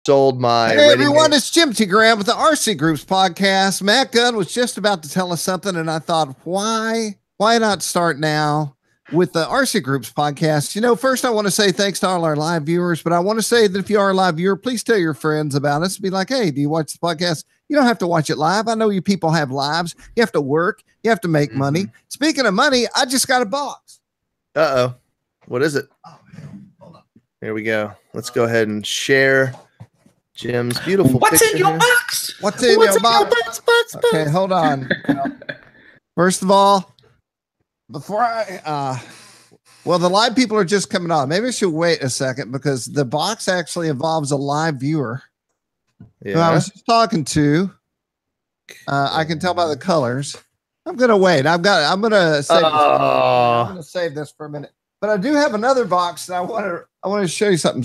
sold my. Hey everyone, it's Jim T. Graham with the RC Groups podcast. Matt Gunn was just about to tell us something, and I thought, why not start now with the RC Groups podcast? You know, first I want to say thanks to all our live viewers, but I want to say that if you are a live viewer, please tell your friends about us. Be like, hey, do you watch the podcast? You don't have to watch it live. I know you people have lives. You have to work. You have to make money. Speaking of money, I just got a box. Uh-oh. What is it? Oh, hold on. Here we go. Let's go ahead and share Jim's beautiful What's picture in your here. box? What's in your box? Okay, hold on. First of all, before well, the live people are just coming on. Maybe I should wait a second because the box actually involves a live viewer who I was just talking to. I can tell by the colors. I'm gonna wait. I'm gonna save this for a minute. But I do have another box, and I want to show you something.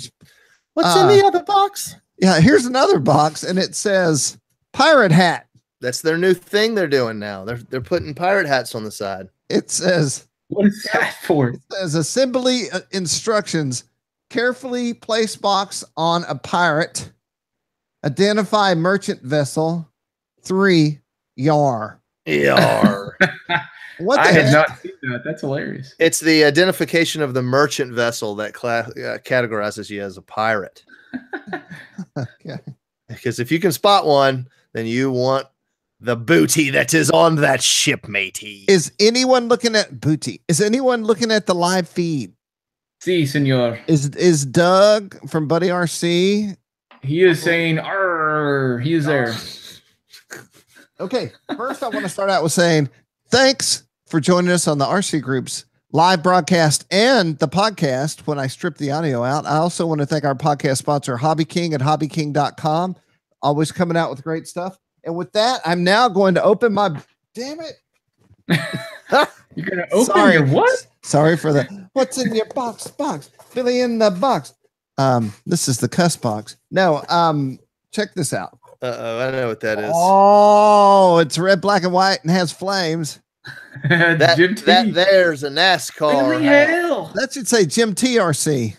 What's in the other box? Yeah, here's another box, and it says pirate hat. That's their new thing they're doing now. They're putting pirate hats on the side. It says, what is that for? It says assembly instructions. Carefully place box on a pirate. Identify merchant vessel. 3 yar. Yar. What I had not seen that. That's hilarious. It's the identification of the merchant vessel that categorizes you as a pirate. Okay. Because if you can spot one, then you want the booty that is on that ship, matey. Is anyone looking at booty? Is anyone looking at the live feed? Si, senor. Is Doug from Buddy RC? He is saying, "Arr!" He is there. Okay. First, I want to start out with saying thanks for joining us on the RC Groups live broadcast and the podcast when I strip the audio out. I also want to thank our podcast sponsor, Hobby King at hobbyking.com. Always coming out with great stuff. And with that, I'm now going to open my... Damn it. You're going to open your what? Sorry for the... What's in your box? Billy in the box. This is the cuss box. No, check this out. Uh-oh, I know what that is. Oh, it's red, black, and white and has flames. that there's a NASCAR. Really hell. That should say Jim TRC.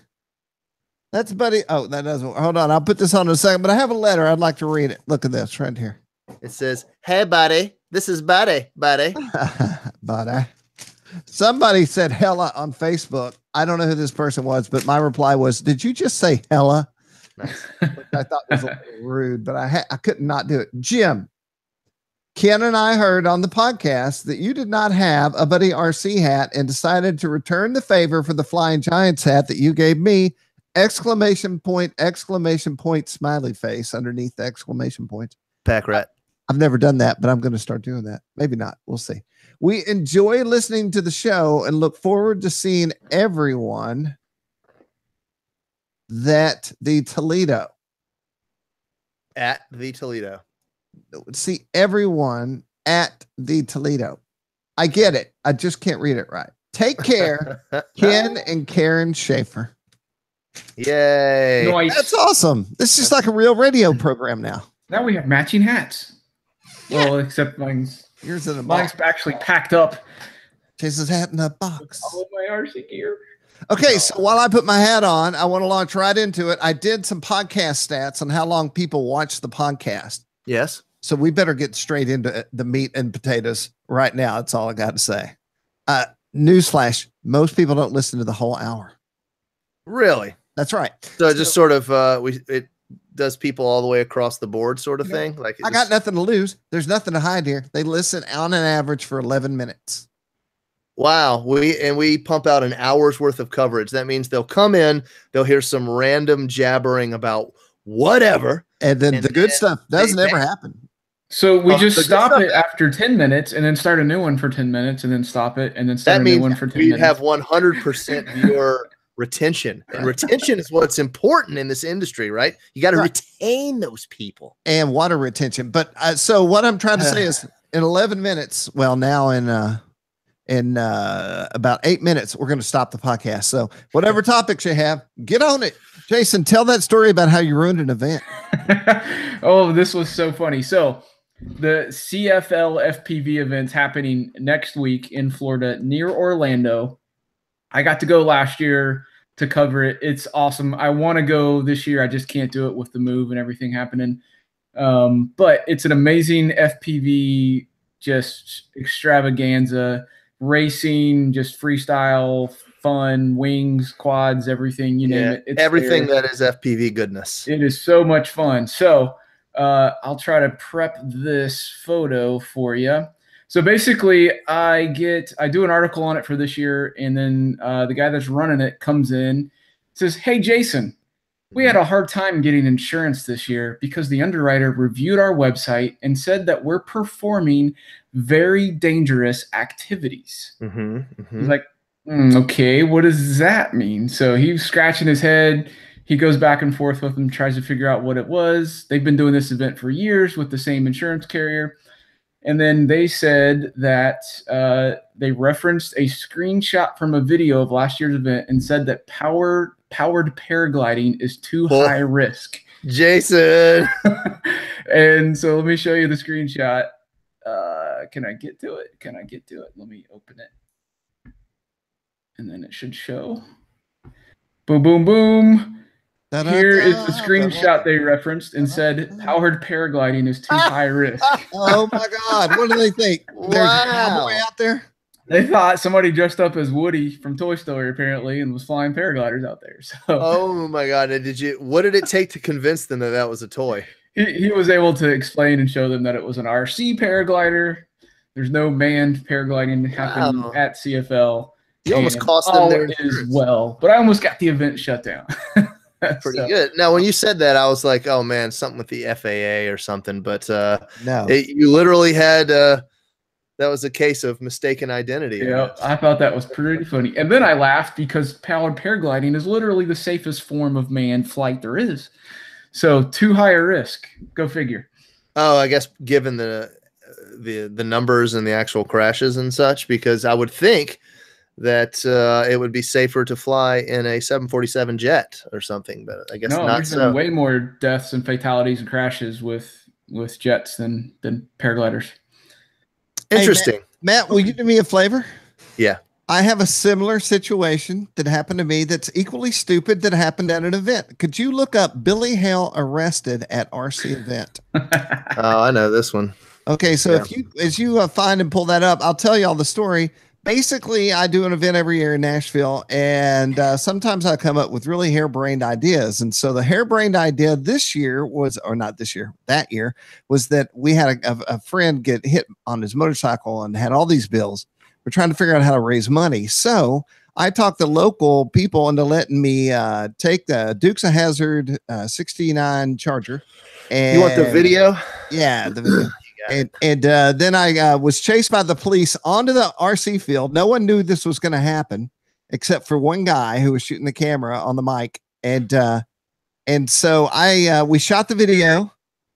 That's Buddy. Oh, that doesn't. Hold on. I'll put this on in a second, but I have a letter. I'd like to read it. Look at this right here. It says, hey, buddy. This is Buddy. Buddy. Somebody said hella on Facebook. I don't know who this person was, but my reply was, did you just say hella? Nice. Which I thought was a little rude, but I could not do it. Jim, Ken and I heard on the podcast that you did not have a Buddy RC hat and decided to return the favor for the Flying Giants hat that you gave me. Exclamation point, smiley face underneath the exclamation points. Pack rat. I've never done that, but I'm going to start doing that. Maybe not. We'll see. We enjoy listening to the show and look forward to seeing everyone at the Toledo. At the Toledo. See everyone at the Toledo. I get it. I just can't read it right. Take care, Ken and Karen Schaefer. Yay. Nice. That's awesome. This is just like a real radio program now. Now we have matching hats. Yeah. Well, except mine's in a box. Actually packed up. Chase's hat in a box. All of my RC gear. Okay, so while I put my hat on, I want to launch right into it. I did some podcast stats on how long people watch the podcast. Yes. So we better get straight into the meat and potatoes right now. That's all I got to say. Newsflash, most people don't listen to the whole hour. Really? That's right. So it just sort of it does people all the way across the board sort of thing. Like I got nothing to lose. There's nothing to hide here. They listen on an average for 11 minutes. Wow. We pump out an hour's worth of coverage. That means they'll come in, they'll hear some random jabbering about whatever. And then the good stuff doesn't ever happen. So we just stop it after 10 minutes and then start a new one for 10 minutes and then stop it and then start a new one for 10 minutes. We have 100% viewer retention. And retention is what's important in this industry, right? You got to retain those people. And water retention. But so what I'm trying to say is in 11 minutes, well, now in about 8 minutes, we're going to stop the podcast. So whatever topics you have, get on it. Jason, tell that story about how you ruined an event. Oh, this was so funny. So the CFL FPV event's happening next week in Florida near Orlando. I got to go last year. to cover it. It's awesome. I want to go this year. I just can't do it with the move and everything happening. But it's an amazing FPV, just extravaganza, racing, just freestyle, fun, wings, quads, everything, you name it. It's everything that is FPV goodness. It is so much fun. So I'll try to prep this photo for you. So basically, I do an article on it for this year, and then the guy that's running it comes in, says, "Hey, Jason, we had a hard time getting insurance this year because the underwriter reviewed our website and said that we're performing very dangerous activities." He's like, okay, what does that mean? So he's scratching his head. He goes back and forth with them, tries to figure out what it was. They've been doing this event for years with the same insurance carrier. And then they said that they referenced a screenshot from a video of last year's event and said that powered paragliding is too high risk. Jason. And so let me show you the screenshot. Can I get to it? Let me open it. And then it should show. Boom, boom, boom. Here is the screenshot they referenced and said powered paragliding is too high risk. Oh my God. What do they think? There's a cowboy out there? They thought somebody dressed up as Woody from Toy Story apparently and was flying paragliders out there. So oh my God. What did it take to convince them that that was a toy? He was able to explain and show them that it was an RC paraglider. There's no manned paragliding happening at CFL. You almost cost them their as well, but I almost got the event shut down. Pretty good. Now, when you said that, I was like, "Oh man, something with the FAA or something." But no, you literally had that was a case of mistaken identity. Yeah, I thought that was pretty funny, and then I laughed because powered paragliding is literally the safest form of manned flight there is. So, too high a risk. Go figure. Oh, I guess given the numbers and the actual crashes and such, because I would think that it would be safer to fly in a 747 jet or something, but I guess not. There's been way more deaths and fatalities and crashes with jets than paragliders. Interesting. Hey, Matt, will you do me a favor? Yeah. I have a similar situation that happened to me that's equally stupid that happened at an event. Could you look up Billy Hale arrested at RC event? Oh, I know this one. Okay, so as you find and pull that up, I'll tell you all the story. Basically, I do an event every year in Nashville, and sometimes I come up with really harebrained ideas. And so the harebrained idea this year was, or not this year, that year, was that we had a friend get hit on his motorcycle and had all these bills. We're trying to figure out how to raise money. So I talked the local people into letting me take the Dukes of Hazzard 69 Charger. And you want the video? Yeah, the video. And then I was chased by the police onto the RC field. No one knew this was going to happen except for one guy who was shooting the camera on the mic. And so we shot the video,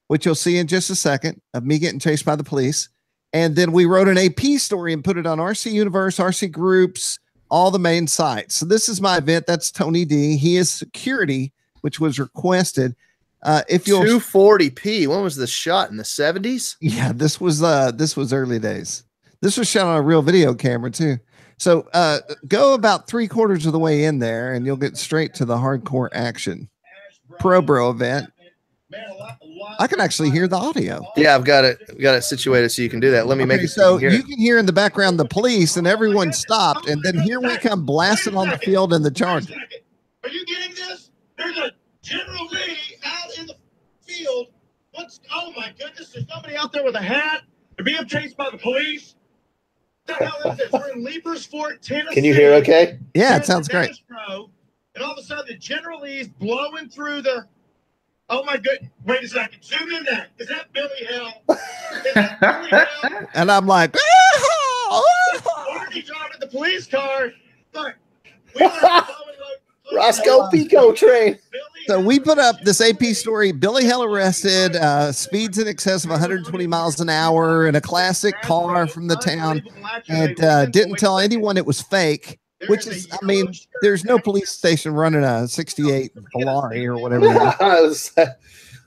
which you'll see in just a second, of me getting chased by the police. And then we wrote an AP story and put it on RC Universe, RCGroups, all the main sites. So this is my event. That's Tony D. He is security, which was requested. If you'll 240p, when was this shot? In the 70s? Yeah, this was early days. This was shot on a real video camera too. So go about 3/4 of the way in there and you'll get straight to the hardcore action. Pro Bro event. I can actually hear the audio. Yeah, I've got it situated so you can do that. Let me make it so you can hear in the background the police and everyone stopped, and then here we come blasting on the field in the Charger. Are you getting this? There's a General Lee out in the field. Oh my goodness, there's somebody out there with a hat. They're being chased by the police. What the hell is this? We're in Leapersfort, Tennessee. Can you hear okay? Yeah, it sounds great. And all of a sudden the General Lee's blowing through the oh my goodness. Wait a second. Zoom in that. Is that Billy Hale? Is that Billy Hale? And I'm like, Already driving the police car. Look, we were Roscoe Pico train. So we put up this AP story. Billy Hale arrested, speeds in excess of 120 miles an hour in a classic car from the town, and didn't tell anyone it was fake. Which is, I mean, there's no police station running a 68 Polari or whatever.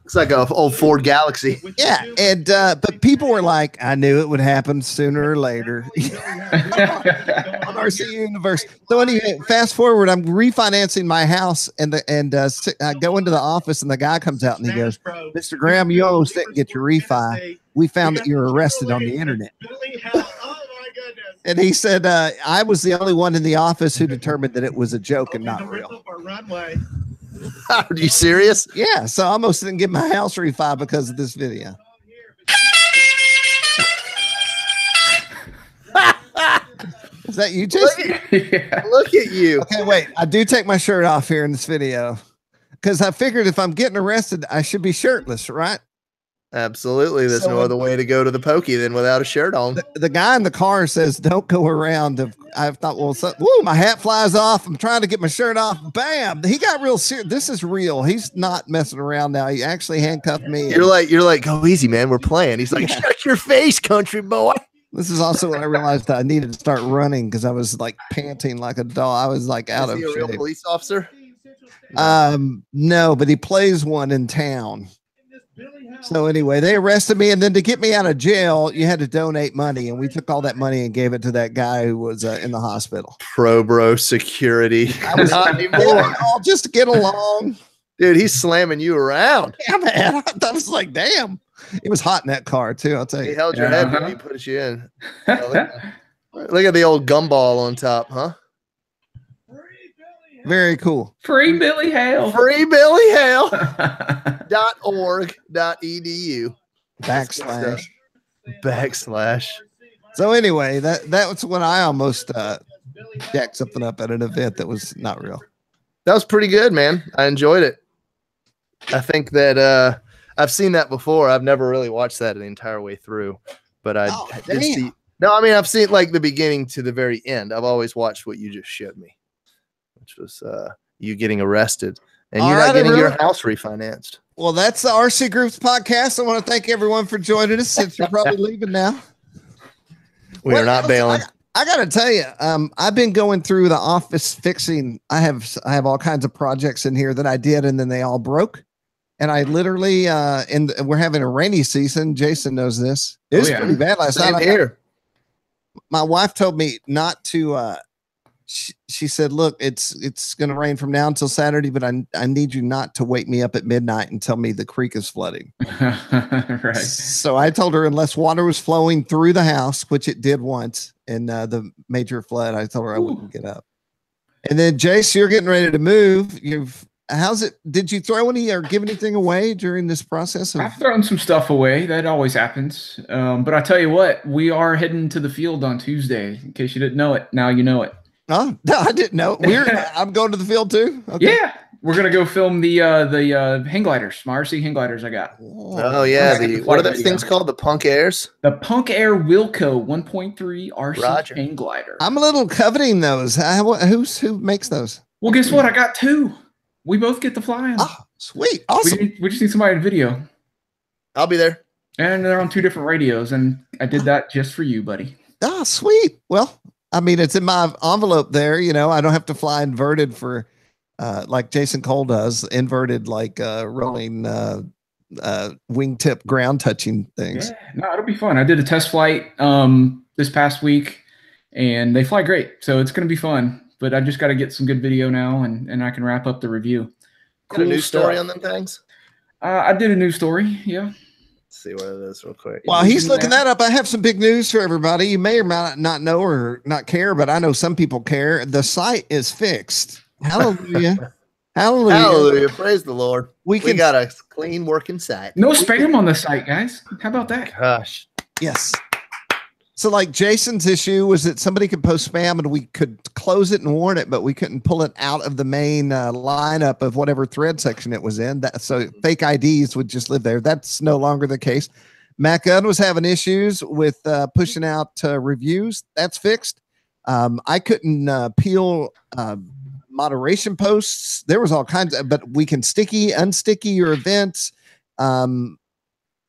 It's like an old Ford Galaxy. Yeah, and but people were like, I knew it would happen sooner or later on RC Universe. So anyway, fast forward, I'm refinancing my house, and I go into the office, and the guy comes out and he goes, "Mr. Graham, you almost didn't get your refi. We found that you were arrested on the internet." And he said, I was the only one in the office who determined that it was a joke and not real. Are you serious? Yeah, so I almost didn't get my house refi because of this video. Is that you, Jason? Look at you. Okay, wait. I do take my shirt off here in this video because I figured if I'm getting arrested, I should be shirtless, right? Absolutely. There's no other way to go to the pokey than without a shirt on. The guy in the car says, "Don't go around." I thought, well, woo, my hat flies off. I'm trying to get my shirt off. Bam. He got real serious. This is real. He's not messing around now. He actually handcuffed me. You're like, go easy, man. We're playing. He's like, shut your face, country boy. This is also when I realized that I needed to start running because I was like panting like a dog. I was like out of shape. Is he a real police officer? No, but he plays one in town. So anyway, they arrested me, and then to get me out of jail, you had to donate money, and we took all that money and gave it to that guy who was in the hospital. Bro security. I was not anymore. Just to get along. Dude, he's slamming you around. Yeah, man. I was like, damn. It was hot in that car, too, I'll tell you. He held your head when he put you in. Look at the old gumball on top, huh? Very cool. Free Billy Hale. Free Billy Hale. .org.edu. // So anyway, that was when I almost jacked something up at an event that was not real. That was pretty good, man. I enjoyed it. I think that I've seen that before. I've never really watched that the entire way through, but I did see. No, I mean, I've seen like the beginning to the very end. I've always watched what you just showed me, which was you getting arrested and you're not getting your house refinanced. Well, that's the RC Groups podcast. I want to thank everyone for joining us since you're probably leaving now. We are not bailing. I got to tell you, I've been going through the office fixing. I have all kinds of projects in here that I did, and then they all broke. And I literally, we're having a rainy season. Jason knows this. It's pretty bad last night. Here. My wife told me not to. She said, "Look, it's going to rain from now until Saturday, but I need you not to wake me up at midnight and tell me the creek is flooding." Right. So I told her unless water was flowing through the house, which it did once in the major flood, I told her I wouldn't get up. And then Jace, you're getting ready to move. How's it? Did you throw any or give anything away during this process? I've thrown some stuff away. That always happens. But I tell you what, we are heading to the field on Tuesday. In case you didn't know it, now you know it. Oh no, I didn't know. I'm going to the field too. Okay. Yeah, we're gonna go film the hang gliders, my RC hang gliders I got. Oh yeah, what are those things called? The Punk Airs? The Punk Air Wilco 1.3 RC hang glider. I'm a little coveting those. Who makes those? Well, guess what? I got two. We both get to fly in. Oh, sweet, awesome. We just need somebody in video. I'll be there. And they're on 2 different radios, and I did that just for you, buddy. Oh, sweet. Well, I mean, it's in my envelope there. I don't have to fly inverted for like Jason Cole does, inverted like rolling wingtip ground touching things. Yeah, no, it'll be fun. I did a test flight this past week, and they fly great. So it's going to be fun. But I just got to get some good video now, and I can wrap up the review. Got a news story on them things? I did a news story, yeah. Let's see what it is real quick. While he's looking that up, I have some big news for everybody. You may or may not know or not care, but I know some people care. The site is fixed. Hallelujah. Hallelujah. Hallelujah. Praise the Lord. We can got a clean working site. No spam on the site, guys. How about that? Gosh. Yes. So like Jason's issue was that somebody could post spam and we could close it and warn it, but we couldn't pull it out of the main lineup of whatever thread section it was in. So fake IDs would just live there. That's no longer the case. Matt Gunn was having issues with pushing out reviews. That's fixed. I couldn't peel moderation posts. There was all kinds of, but we can unsticky your events.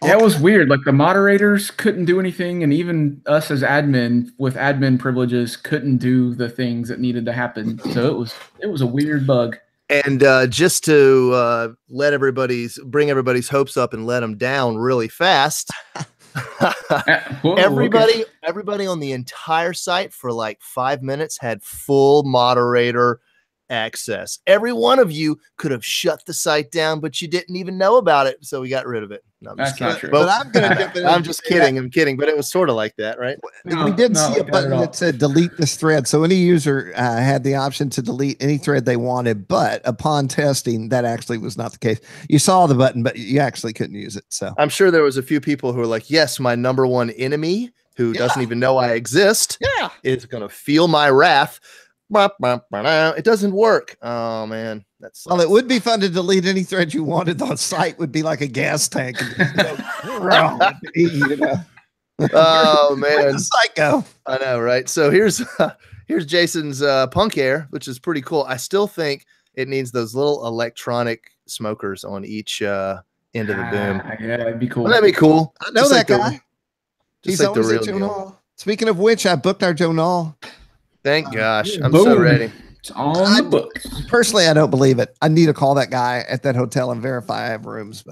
Yeah, it was weird. Like the moderators couldn't do anything, and even us as admin with admin privileges couldn't do the things that needed to happen. So it was a weird bug. And just to bring everybody's hopes up and let them down really fast. Everybody on the entire site for like 5 minutes had full moderator access. Every one of you could have shut the site down, but you didn't even know about it, so we got rid of it. No, I'm That's not true. But I'm gonna jump in. I'm just kidding. I'm kidding, but it was sort of like that, right? We did see a button that said delete this thread, so any user had the option to delete any thread they wanted. But upon testing, that actually was not the case. You saw the button, but you actually couldn't use it. So I'm sure there was a few people who were like, "Yes, my number one enemy, who doesn't even know I exist, is gonna feel my wrath." It doesn't work. Oh man, that's well. It would be fun to delete any thread you wanted on site. Would be like a gas tank. Oh man, psycho. I know, right? So here's Jason's punk air, which is pretty cool. I still think it needs those little electronic smokers on each end of the boom. Yeah, that'd be cool. Wouldn't that be cool? I know that guy. He's like always at Joe Nall. Speaking of which, I booked our Joe Nall. Thank gosh. I'm so ready. It's on the books. Personally, I don't believe it. I need to call that guy at that hotel and verify I have rooms.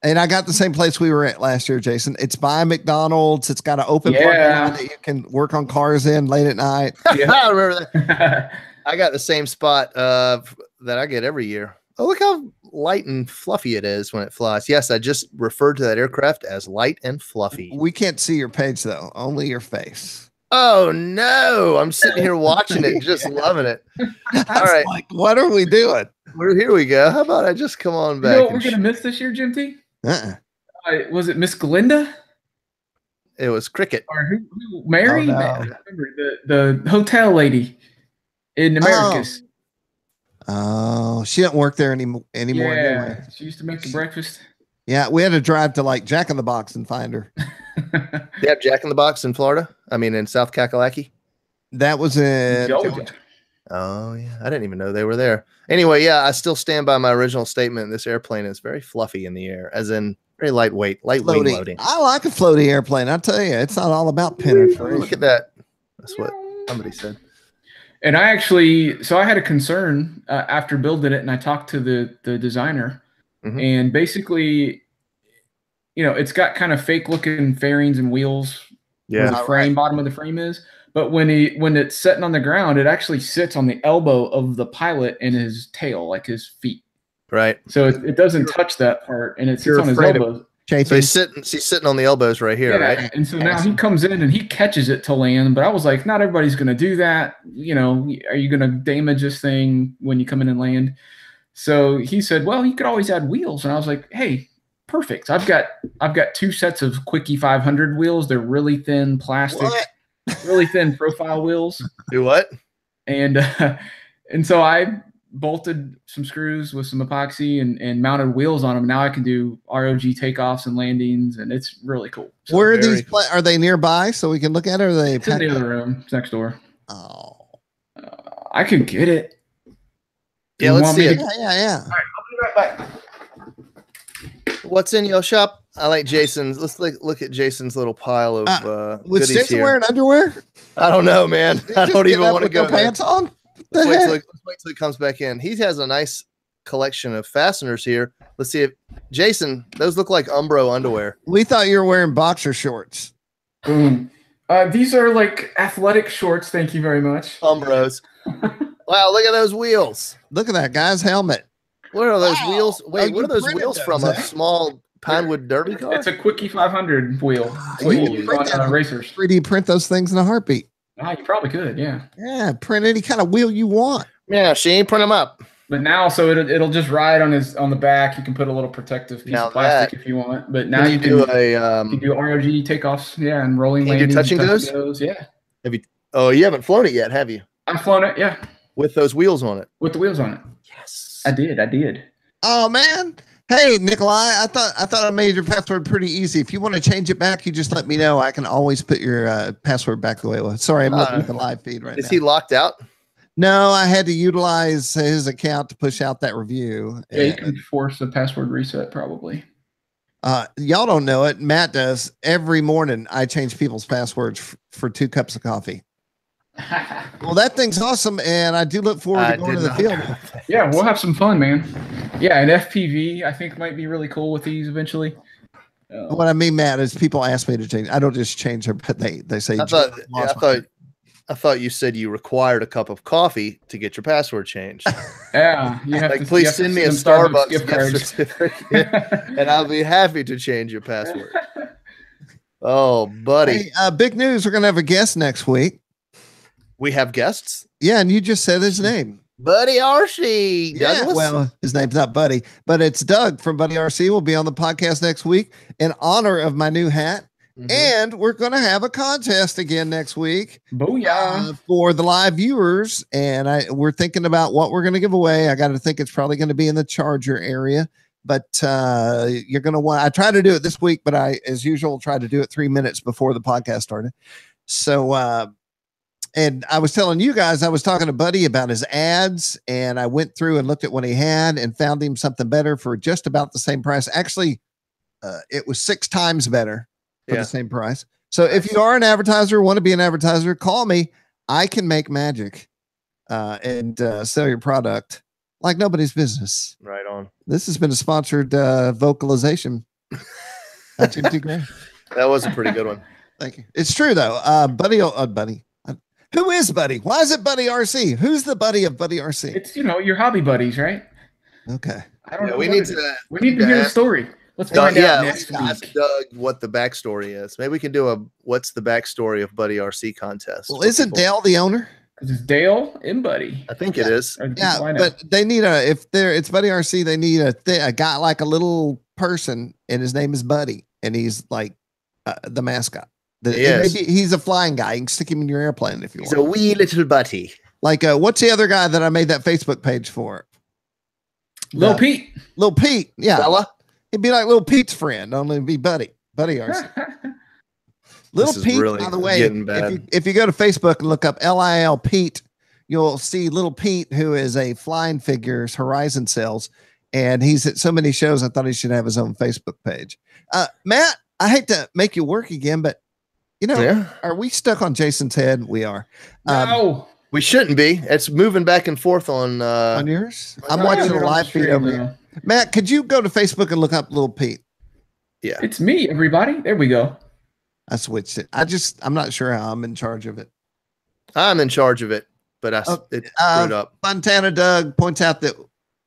And I got the same place we were at last year, Jason. It's by McDonald's. It's got an open parking lot that you can work on cars in late at night. Yeah, I remember that. I got the same spot that I get every year. Oh, look how light and fluffy it is when it flies. Yes, I just referred to that aircraft as light and fluffy. We can't see your page, though. Only your face. Oh, no. I'm sitting here watching it, just loving it. All right. Like, what are we doing? Here we go. How about I just come on back? You know what we're going to miss this year, Jim T? Was it Miss Glinda? It was Cricket. Or who Mary? Oh, no. I remember the hotel lady in Americas. Oh, she doesn't work there anymore. Yeah, she used to make the breakfast. Yeah, we had to drive to like Jack in the Box and find her. They have Jack in the Box in Florida? I mean, in South Kakalaki? That was in Georgia. Oh, yeah. I didn't even know they were there. Anyway, yeah, I still stand by my original statement. This airplane is very fluffy in the air, as in very lightweight wing loading. I like a floaty airplane. I tell you, it's not all about penetration. Look at that. That's what somebody said. And I had a concern after building it, and I talked to the designer, and basically, it's got kind of fake looking fairings and wheels. Yeah, where the bottom of the frame is. But when it's sitting on the ground, it actually sits on the elbow of the pilot and his tail, like his feet. Right. So it doesn't touch that part, and it sits on his elbows. So he's sitting on the elbows right here, right? And so now he comes in and he catches it to land. But I was like, not everybody's going to do that. Are you going to damage this thing when you come in and land? So he said, well, you could always add wheels. And I was like, hey, perfect. I've got 2 sets of Quickie 500 wheels. They're really thin plastic, really thin profile wheels. Do what? And so I bolted some screws with some epoxy and mounted wheels on them. Now I can do ROG takeoffs and landings, and it's really cool. So where are these? Are they nearby so we can look at it? Or are they in the other room? It's next door. Oh, I could get it. Yeah, let's see it. Yeah. All right, I'll be right back. What's in your shop? I like Jason's. Let's look at Jason's little pile of with goodies here. wearing underwear? I don't know, man. I don't even want to go no pants on. Let's wait till he comes back in. He has a nice collection of fasteners here. Let's see if Jason, those look like Umbro underwear. We thought you were wearing boxer shorts. Boom. These are like athletic shorts. Thank you very much. Umbros. Wow, look at those wheels. Look at that guy's helmet. What are those wheels? Wait, what are those wheels from? A small Pinewood Derby car? It's a Quickie 500 wheel. That's what you use on racers. 3D print those things in a heartbeat. You probably could, yeah. Yeah, print any kind of wheel you want. Yeah, she ain't print them up. But now, so it'll just ride on the back. You can put a little protective piece of plastic if you want. But now you can do ROG takeoffs, and rolling landings. You touching those? Yeah. You haven't flown it yet, have you? I've flown it, yeah. With those wheels on it. With the wheels on it. Yes. I did. Oh man. Hey, Nikolai, I thought I made your password pretty easy. If you want to change it back, you just let me know. I can always put your password back the way it was. Sorry, I'm looking at the live feed right now. Is he locked out? No, I had to utilize his account to push out that review. Yeah, you can force a password reset probably. Y'all don't know it. Matt does. Every morning I change people's passwords for 2 cups of coffee. Well, that thing's awesome, and I do look forward to going to the field. Yeah, we'll have some fun, man. Yeah, and FPV I think might be really cool with these eventually. What I mean, Matt, is people ask me to change. I don't just change them, but they say. I thought you said you required a cup of coffee to get your password changed. Yeah, you have like, to, please send me a Starbucks gift card certificate, and I'll be happy to change your password. Oh, buddy! Hey, big news! We're gonna have a guest next week. We have guests. Yeah, and you just said his name, Buddy RC. Yeah, Douglas? well, his name's not Buddy, but it's Doug from Buddy RC. Will be on the podcast next week in honor of my new hat. Mm-hmm. And we're going to have a contest again next week. Booyah. For the live viewers. And we're thinking about what we're going to give away. I got to think it's probably going to be in the Charger area. But you're going to want, I tried to do it this week, but I, as usual, tried to do it 3 minutes before the podcast started. So, and I was telling you guys, I was talking to Buddy about his ads, and I went through and looked at what he had and found him something better for just about the same price. Actually, it was 6 times better. For the same price. So if you are an advertiser, want to be an advertiser, call me. I can make magic and sell your product like nobody's business. Right on. This has been a sponsored vocalization. Jim T. Gray. That was a pretty good one. Thank you. It's true though. Buddy. Who is Buddy? Why is it Buddy RC? Who's the buddy of Buddy RC? It's, your hobby buddies, right? Okay. I don't know. We need to hear the story. Let's find out next week. Ask Doug what the backstory is. Maybe we can do a what's the backstory of Buddy RC contest. Well, isn't Dale the owner? Because it's Dale and Buddy. I think it is. Yeah, but they need it's Buddy RC, they need a guy like a little person, and his name is Buddy, and he's like the mascot. He's a flying guy. You can stick him in your airplane if you want. He's a wee little buddy. Like what's the other guy that I made that Facebook page for? Lil Pete. Lil Pete, yeah. Bella? It'd be like Little Pete's friend, only it'd be Buddy RC. Little Pete, really, by the way, if you go to Facebook and look up LIL Pete, you'll see Little Pete, who is a flying figures Horizon sells, and he's at so many shows. I thought he should have his own Facebook page. Matt, I hate to make you work again, but are we stuck on Jason's head? We are. No, we shouldn't be. It's moving back and forth on yours. I'm watching a live feed over here. Matt, could you go to Facebook and look up Little Pete? Yeah. It's me, everybody. There we go. I switched it. I'm not sure how I'm in charge of it. I'm in charge of it, but it screwed up. Fontana Doug points out that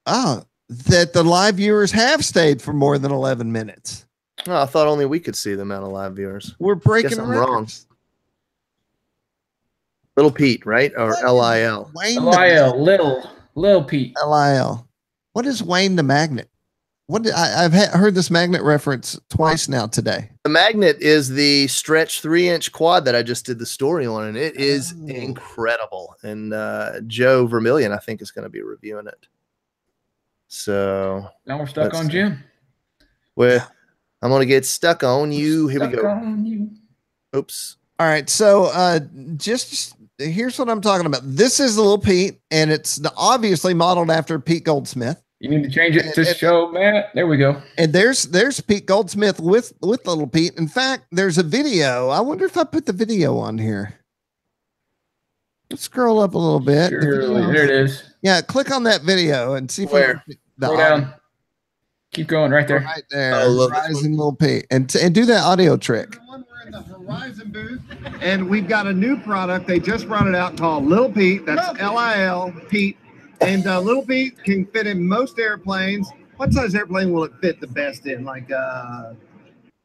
the live viewers have stayed for more than 11 minutes. Oh, I thought only we could see the amount of live viewers. We're breaking records. Wrong. Little Pete, right? Or LIL? Lil Pete. LIL. What is Wayne the Magnet? I've heard this magnet reference twice now today. The magnet is the stretch 3-inch quad that I just did the story on, and it is incredible. And Joe Vermillion, I think, is going to be reviewing it. So now we're stuck on Jim. Well, I'm going to get stuck on you. Here we go. Oops. All right. So just here's what I'm talking about. This is Little Pete, and it's obviously modeled after Pete Goldsmith. You need to change it to show Matt. There we go. And there's Pete Goldsmith with Little Pete. In fact, there's a video. I wonder if I put the video on here. Let's scroll up a little bit. There it is. Yeah, click on that video and see where. Go down. Keep going right there. Right there. Rising Little Pete. And do that audio trick. We're in the Horizon booth, and we've got a new product. They just brought it out called Little Pete. That's LIL Pete. And Little Pete can fit in most airplanes. What size airplane will it fit the best in? Like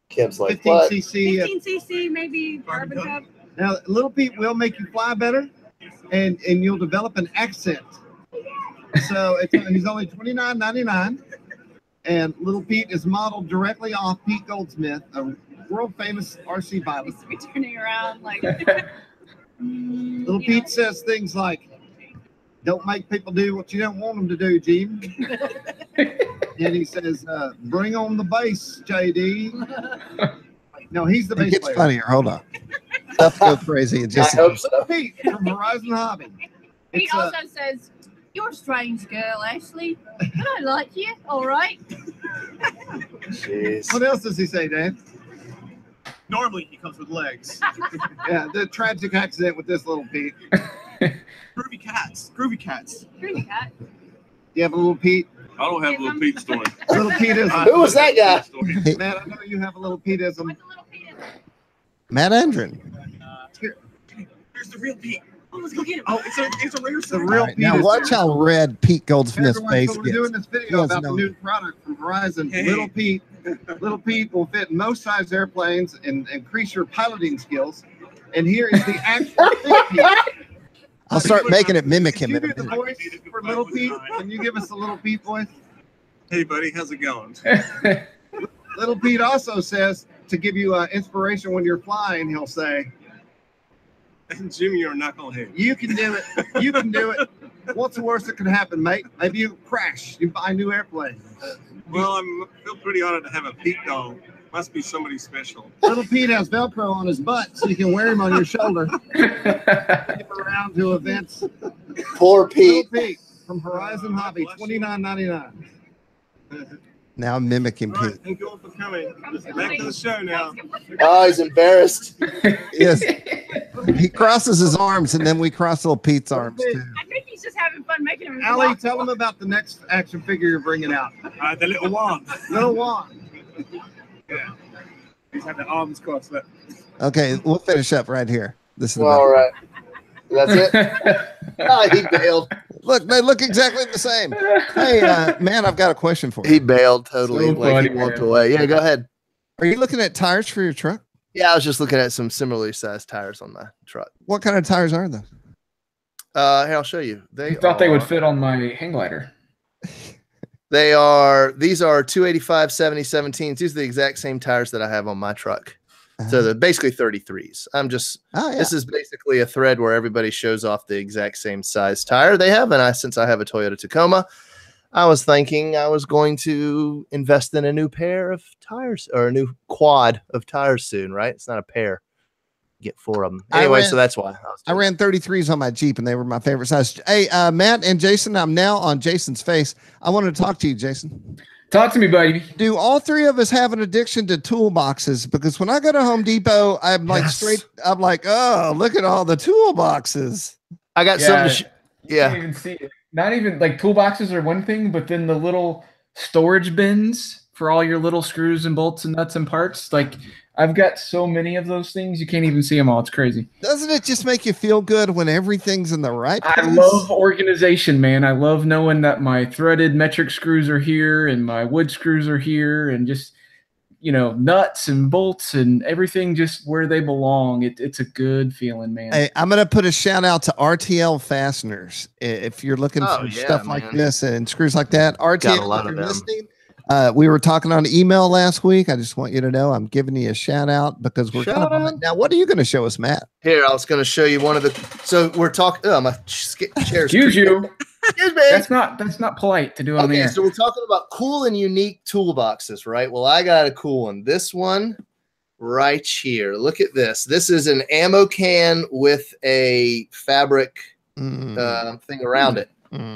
Kim's like 15cc. 15cc, maybe Carbon Cup. Now, Little Pete will make you fly better, and you'll develop an accent. So he's only $29.99, and Little Pete is modeled directly off Pete Goldsmith, a world famous RC pilot. He's to be turning around like. Little Pete says things like, "Don't make people do what you don't want them to do, Jim." And he says, "Bring on the bass, JD." No, he's the bass player. It gets funnier. Hold on. Stuff goes crazy. I hope so. Pete from Horizon Hobby. He also says, "You're a strange girl, Ashley, but I like you. All right." Jeez. What else does he say, Dan? Normally he comes with legs. Yeah, the tragic accident with this little Pete. Groovy cats. Groovy cats. Groovy cat. You have a little Pete? I don't have little Pete story. Little Peteism. Who was that guy? Man, I know you have a little Peteism. What's a little penis? Matt Andren. Here's the real Pete. Oh, let's go get him. Oh, it's a rare The story. real All right, now Pete. watch how red Pete Goldsmith's Everyone, face so we're gets. doing this He video doesn't about the know. new product from Horizon. Hey. Little Pete. Little Pete will fit in most size airplanes and increase your piloting skills. And here is the actual Big Pete. I'll start making it mimic Can him. you in a do the minute. voice for Little Pete? Can you give us a Little Pete voice? Hey, buddy, how's it going? Little Pete also says to give you inspiration when you're flying, he'll say, Jimmy, you're a knucklehead. you can do it. You can do it. What's the worst that could happen, mate? Maybe you crash. You buy a new airplane. Well, I feel pretty honored to have a Pete dog. Must be somebody special. Little Pete has Velcro on his butt, so you can wear him on your shoulder. Take him around to events. Poor Pete. Little Pete from Horizon Hobby, $29.99. Now I'm mimicking All right, Pete. thank you all for coming. Back to the show now. Oh, he's embarrassed. Yes. He crosses his arms, and then we cross little Pete's arms too. I think he's just having fun making him. Allie, walk. tell him about the next action figure you're bringing out. The little one. Little Juan. Yeah. He's had the arms crossed. Look. Okay, we'll finish up right here. This is the All best. right. That's it. Oh, he bailed. Look, they look exactly the same. Hey, man, I've got a question for He you. bailed totally. So Like he funny, walked man. away. Yeah, go ahead. Are you looking at tires for your truck? Yeah, I was just looking at some similarly sized tires on my truck. What kind of tires are those? Here, I'll show you. I thought they would fit on my hang glider. These are 285 7017s. These are the exact same tires that I have on my truck. So they're basically 33s. Oh, yeah. This is basically a thread where everybody shows off the exact same size tire they have. And since I have a Toyota Tacoma, I was thinking I was going to invest in a new pair of tires or a new quad of tires soon, right? It's not a pair. Get 4 of them. Anyway, so that's why. I ran 33s on my Jeep, and they were my favorite size. Hey, Matt and Jason, I'm now on Jason's face. I wanted to talk to you, Jason. Talk to me, buddy. Do all three of us have an addiction to toolboxes? Because when I go to Home Depot, I'm like I'm like, oh, look at all the toolboxes. I got something. You can't even see it. Not even like toolboxes are one thing, but then the little storage bins for all your little screws and bolts and nuts and parts. Like I've got so many of those things, you can't even see them all. It's crazy. Doesn't it just make you feel good when everything's in the right place? I love organization, man. I love knowing that my threaded metric screws are here and my wood screws are here and just, nuts and bolts and everything just where they belong. It's a good feeling, man. Hey, I'm going to put a shout out to RTL fasteners. If you're looking for yeah, stuff like this and screws like that, RTL, a lot if of you're them. listening, we were talking on email last week. I just want you to know I'm giving you a shout out because we're Shout out. now. What are you going to show us, Matt? Here, I was going to show you one of the. So we're talking. Oh, my chair's. Excuse you. Excuse me. That's not polite to do on the Okay, air. so we're talking about cool and unique toolboxes, right? Well, I got a cool one. This one right here. Look at this. This is an ammo can with a fabric thing around it.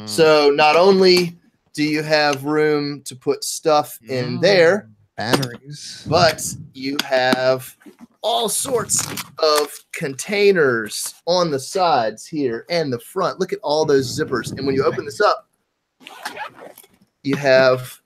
So not only do you have room to put stuff in there, batteries, but you have all sorts of containers on the sides here and the front. Look at all those zippers. And when you open this up, you have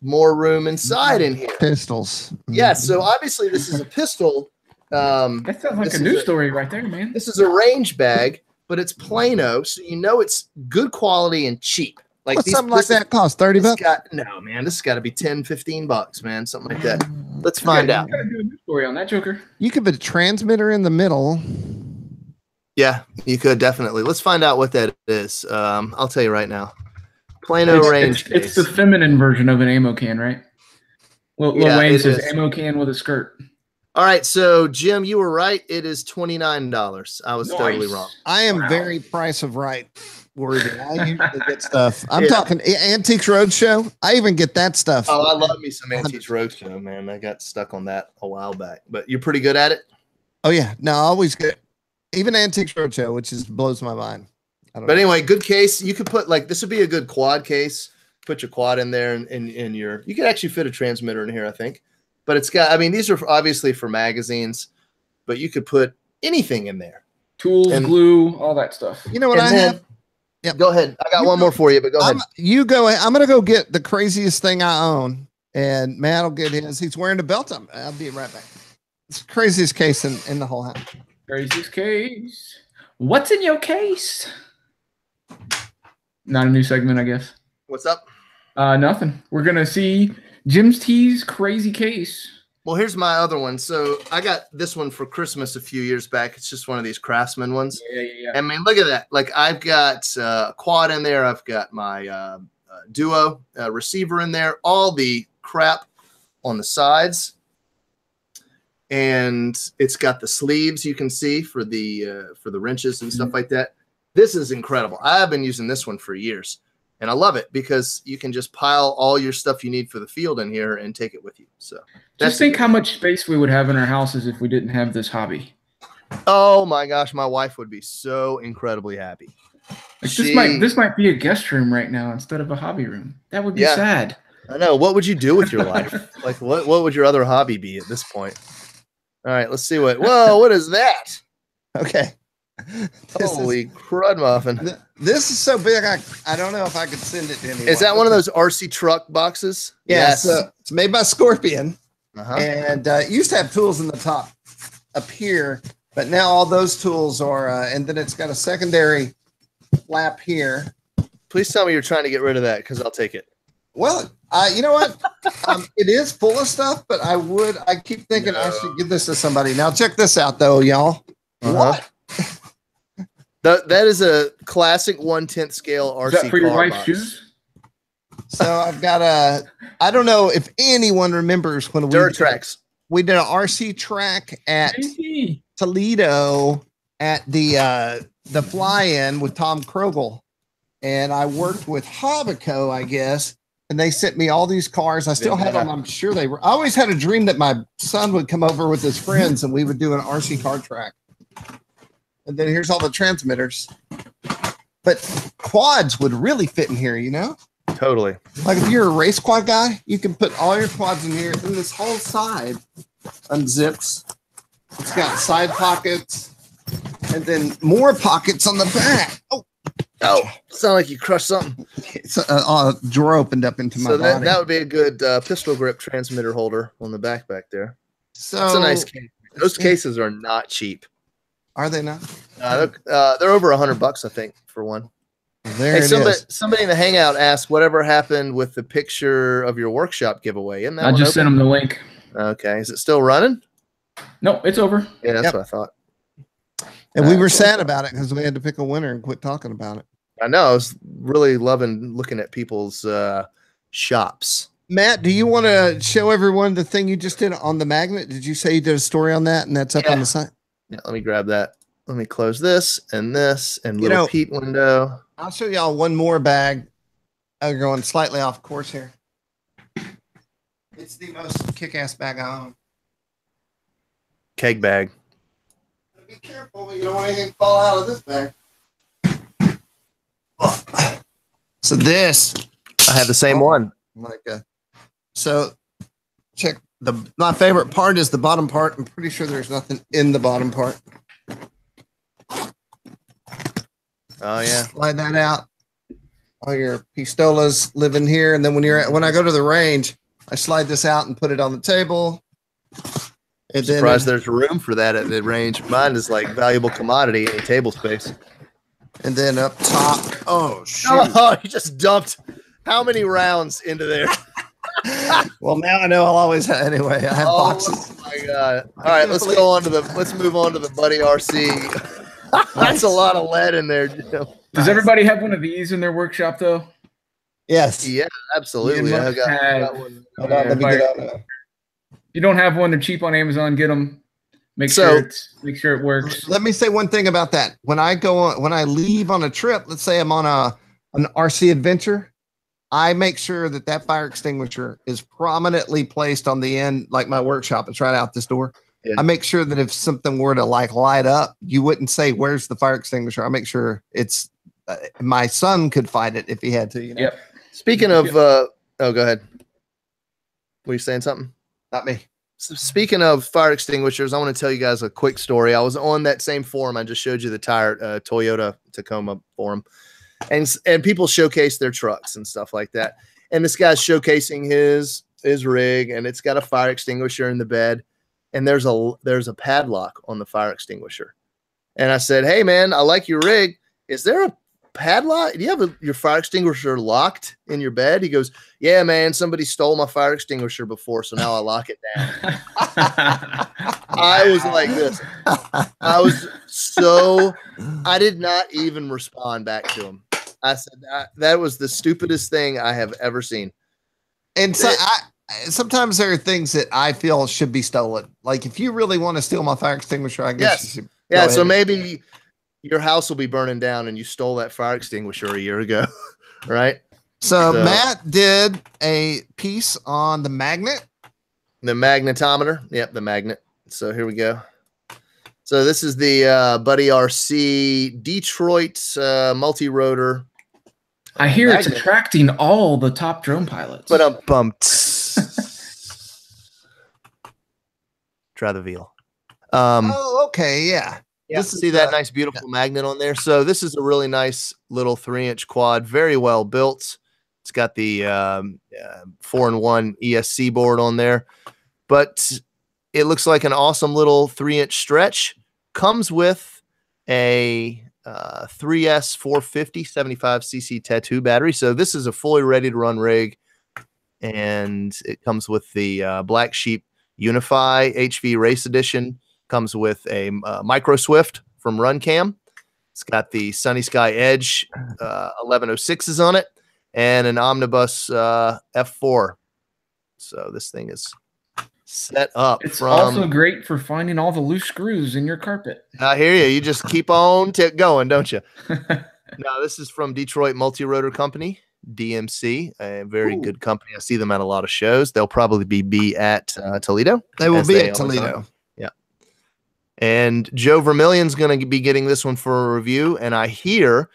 more room inside in here. Pistols. Yeah, so obviously this is a pistol. That sounds like a news story right there, man. This is a range bag, but it's Plano, so you know it's good quality and cheap. Like What's something like that cost? $30? No, man, this has got to be 10, 15 bucks, man, something like that. Let's find out. Gotta do a news story on that, Joker. You could put a transmitter in the middle. Yeah, you could definitely. Let's find out what that is. I'll tell you right now. Plano range. It's the feminine version of an ammo can, right? Lil Wayne it says is. ammo can with a skirt. All right, so Jim, you were right. It is $29. I was totally wrong. I am very price of right worthy. I usually get stuff. I'm talking Antiques Roadshow. I even get that stuff. Oh, I love me some Antiques Roadshow, man. I got stuck on that a while back, but you're pretty good at it. Oh yeah, no, I always get even Antiques Roadshow, which blows my mind. But anyway, good case. You could put this would be a good quad case. Put your quad in there and your. You could actually fit a transmitter in here, I think. but it's got. I mean, these are obviously for magazines, but you could put anything in there. Tools, glue, all that stuff. You know what I have? Yep. Go ahead. I got one more for you, but go ahead. You go. I'm going to go get the craziest thing I own, and Matt will get his. He's wearing a belt. I'll be right back. It's the craziest case in the whole house. Craziest case. What's in your case? Not a new segment, I guess. What's up? Nothing. We're going to see Jim's T's crazy case. Well, here's my other one. So I got this one for Christmas a few years back. It's just one of these Craftsman ones. Yeah. I mean, look at that. Like I've got a quad in there. I've got my Duo receiver in there. All the crap on the sides. And it's got the sleeves you can see for the wrenches and stuff like that. This is incredible. I've been using this one for years. And I love it because you can just pile all your stuff you need for the field in here and take it with you. So just think how much space we would have in our houses if we didn't have this hobby. Oh my gosh, my wife would be so incredibly happy. Like this might be a guest room right now instead of a hobby room. That would be sad. I know. What would you do with your life? Like what would your other hobby be at this point? All right, let's see what is that? Okay. Holy crud muffin. This is so big, I don't know if I could send it to anyone. Is that one of those RC truck boxes? Yeah, yes. It's made by Scorpion. And it used to have tools in the top up here, but now all those tools are, and then it's got a secondary flap here. Please tell me you're trying to get rid of that because I'll take it. Well, you know what? It is full of stuff, but I keep thinking I should give this to somebody. Now check this out though, y'all. What? That is a classic 1/10 scale RC. Is that for your wife's shoes? So I've got I don't know if anyone remembers when we did an RC track at Toledo at the fly-in with Tom Krogel. And I worked with Hobbico, I guess. And they sent me all these cars. I still have them. I'm sure they were. I always had a dream that my son would come over with his friends and we would do an RC car track. And then here's all the transmitters. But quads would really fit in here, you know? Totally. Like if you're a race quad guy, you can put all your quads in here. And this whole side unzips. It's got side pockets and then more pockets on the back. Oh, sound like you crushed something. It's a drawer opened up into my body. That would be a good pistol grip transmitter holder on the back there. So it's a nice case. Those cases are not cheap. Are they not? They're over $100, I think, for one. There somebody in the Hangout asked whatever happened with the picture of your workshop giveaway. Isn't that I just sent them the link. Okay, is it still running? No, it's over. Yeah, that's what I thought. And we were sad about it because we had to pick a winner and quit talking about it. I know. I was really loving looking at people's shops. Matt, do you want to show everyone the thing you just did on the magnet? Did you say you did a story on that and that's up on the site? Yeah, let me grab that. Let me close this and little Pete window. I'll show y'all one more bag. I'm going slightly off course here. It's the most kick-ass bag I own. Keg bag. Be careful, you don't want anything to fall out of this bag. So this, I have the same one. So check my favorite part is the bottom part. I'm pretty sure there's nothing in the bottom part. Oh yeah. Slide that out. All your pistolas live in here, and then when I go to the range, I slide this out and put it on the table. And surprised there's room for that at the range. Mine is like valuable commodity, any table space. And then up top, oh shoot! Oh, you just dumped how many rounds into there? Well, now I know I'll always have anyway. I have boxes. Oh my god! All right, let's move on to the Buddy RC. That's a lot of lead in there, Jim. Does everybody have one of these in their workshop though? Yes. Yeah, absolutely. I got one. Hold on, let me get out now. If you don't have one, they're cheap on Amazon. Get them. Make sure it works. Let me say one thing about that. When I leave on a trip, let's say I'm on an RC adventure, I make sure that fire extinguisher is prominently placed on the end, like my workshop. It's right out this door. Yeah. I make sure that if something were to like light up, you wouldn't say, "Where's the fire extinguisher?" I make sure it's my son could find it if he had to. You know? Yep. Speaking of, oh, go ahead. Were you saying something? Not me. Speaking of fire extinguishers, I want to tell you guys a quick story. I was on that same forum. I just showed you the Toyota Tacoma forum, and people showcase their trucks and stuff like that. And this guy's showcasing his rig, and it's got a fire extinguisher in the bed, and there's a padlock on the fire extinguisher. And I said, "Hey man, I like your rig. Is there a padlock? Do you have your fire extinguisher locked in your bed?" He goes, "Yeah, man, somebody stole my fire extinguisher before, so now I lock it down." I was like this. I did not even respond back to him. I said, that was the stupidest thing I have ever seen. And so sometimes there are things that I feel should be stolen. Like if you really want to steal my fire extinguisher, I guess you should. Yeah, so maybe your house will be burning down and you stole that fire extinguisher a year ago, right? So Matt did a piece on the magnet. The magnetometer. Yep, the magnet. So here we go. So this is the Buddy RC Detroit multi-rotor. I hear magnet. It's attracting all the top drone pilots. But I'm bumped. Try the veal. Okay, yeah. See that nice, beautiful magnet on there? So this is a really nice little 3-inch quad, very well built. It's got the 4-in-1 ESC board on there, but it looks like an awesome little 3-inch stretch. Comes with a 3S 450 75cc tattoo battery. So this is a fully ready to run rig, and it comes with the Black Sheep Unify HV Race Edition. Comes with a Micro Swift from RunCam. It's got the Sunny Sky Edge 1106s on it, and an Omnibus F4. So this thing is set up. It's also great for finding all the loose screws in your carpet. I hear you. You just keep on going, don't you? No, this is from Detroit Multi-Rotor Company, DMC, a very good company. I see them at a lot of shows. They'll probably be at Toledo. They will be at Toledo. Yeah. And Joe Vermillion's going to be getting this one for a review, and I hear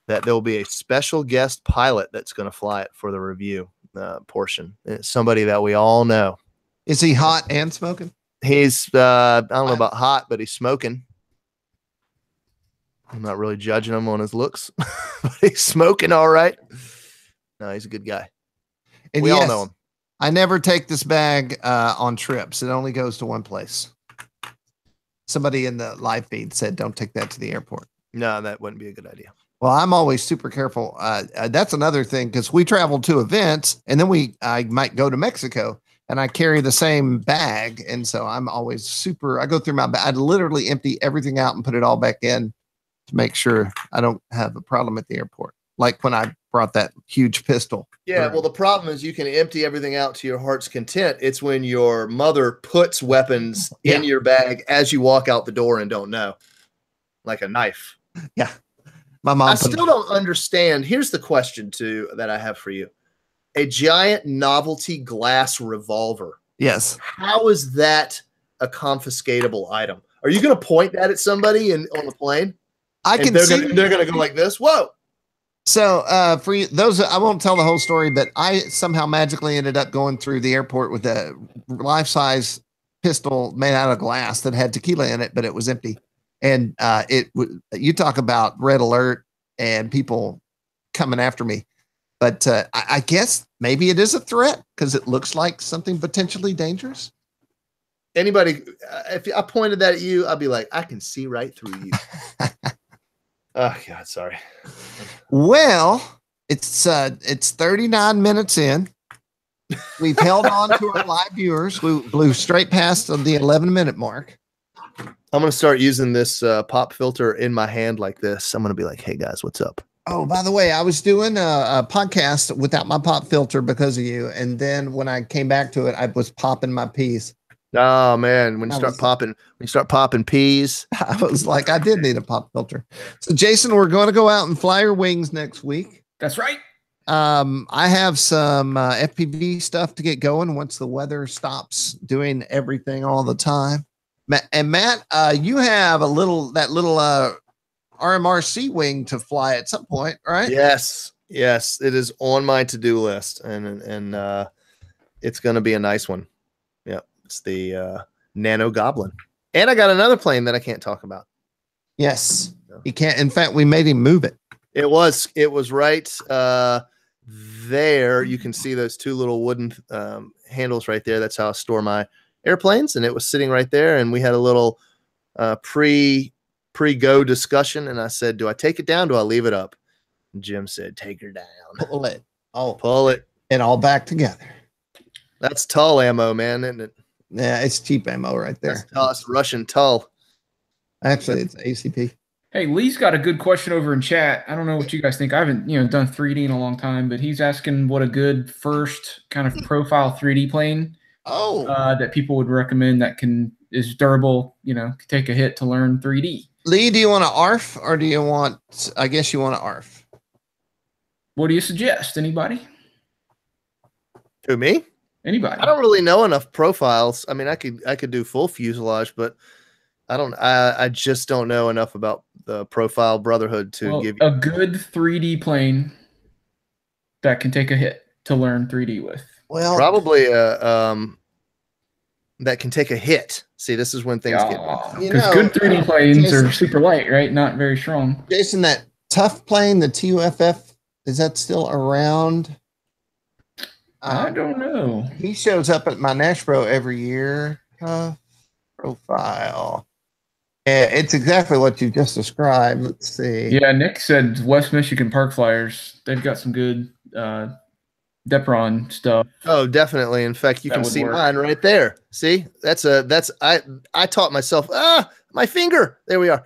that there will be a special guest pilot that's going to fly it for the review portion. It's somebody that we all know. Is he hot and smoking? He's, I don't know about hot, but he's smoking. I'm not really judging him on his looks, but he's smoking all right. No, he's a good guy. And we all know him. I never take this bag on trips. It only goes to one place. Somebody in the live feed said, don't take that to the airport. No, that wouldn't be a good idea. Well, I'm always super careful. That's another thing, because we travel to events, and then I might go to Mexico, and I carry the same bag. And so I'm always I go through my bag. I literally empty everything out and put it all back in to make sure I don't have a problem at the airport. Like when I brought that huge pistol. Yeah, well, the problem is you can empty everything out to your heart's content. It's when your mother puts weapons in your bag as you walk out the door and don't know. Like a knife. Yeah. My mom. I still don't understand. Here's the question, too, that I have for you. A giant novelty glass revolver. Yes. How is that a confiscatable item? Are you going to point that at somebody on the plane? They're going to go like this. Whoa. So for you, those, I won't tell the whole story, but I somehow magically ended up going through the airport with a life-size pistol made out of glass that had tequila in it, but it was empty. And you talk about red alert and people coming after me. But I guess maybe it is a threat because it looks like something potentially dangerous. Anybody, if I pointed that at you, I'd be like, I can see right through you. Oh, God, sorry. Well, it's 39 minutes in. We've held on to our live viewers. We blew straight past the 11-minute mark. I'm going to start using this pop filter in my hand like this. I'm going to be like, hey, guys, what's up? Oh, by the way, I was doing a podcast without my pop filter because of you. And then when I came back to it, I was popping my peas. Oh, man, when you start popping peas. I was like, I did need a pop filter. So, Jason, we're going to go out and fly our wings next week. That's right. I have some FPV stuff to get going once the weather stops doing everything all the time. And Matt, you have that little RMRC wing to fly at some point, right? Yes, it is on my to-do list, and it's going to be a nice one. Yeah. It's the Nano Goblin. And I got another plane that I can't talk about. Yes. He can't. In fact, we made him move it. It was right there. You can see those two little wooden handles right there. That's how I store my airplanes. And it was sitting right there. And we had a little pre-go discussion. And I said, do I take it down? Do I leave it up? And Jim said, take her down. Pull it. Oh, pull it. And all back together. That's Tull ammo, man, isn't it? Yeah, it's cheap ammo right there. That's Russian Tull. Actually, it's ACP. Hey, Lee's got a good question over in chat. I don't know what you guys think. I haven't, done 3D in a long time, but he's asking what a good first kind of profile 3D plane that people would recommend that is durable, can take a hit to learn 3D. Lee, do you want to ARF or do you want, I guess you want to ARF. What do you suggest? Anybody? To me? Anybody? I don't really know enough profiles. I mean, I could do full fuselage, but I just don't know enough about the profile brotherhood to give you a good 3D plane that can take a hit to learn 3D with. Well, probably that can take a hit. See, this is when things get because good 3D planes are super light, right? Not very strong. Jason, that tough plane, the TUFF, is that still around? I don't know. He shows up at my Nashbro every year. Profile. Yeah, it's exactly what you just described. Let's see. Yeah, Nick said West Michigan Park Flyers. They've got some good Depron stuff. Oh, definitely. In fact, you can see mine right there. See, I taught myself. My finger. There we are.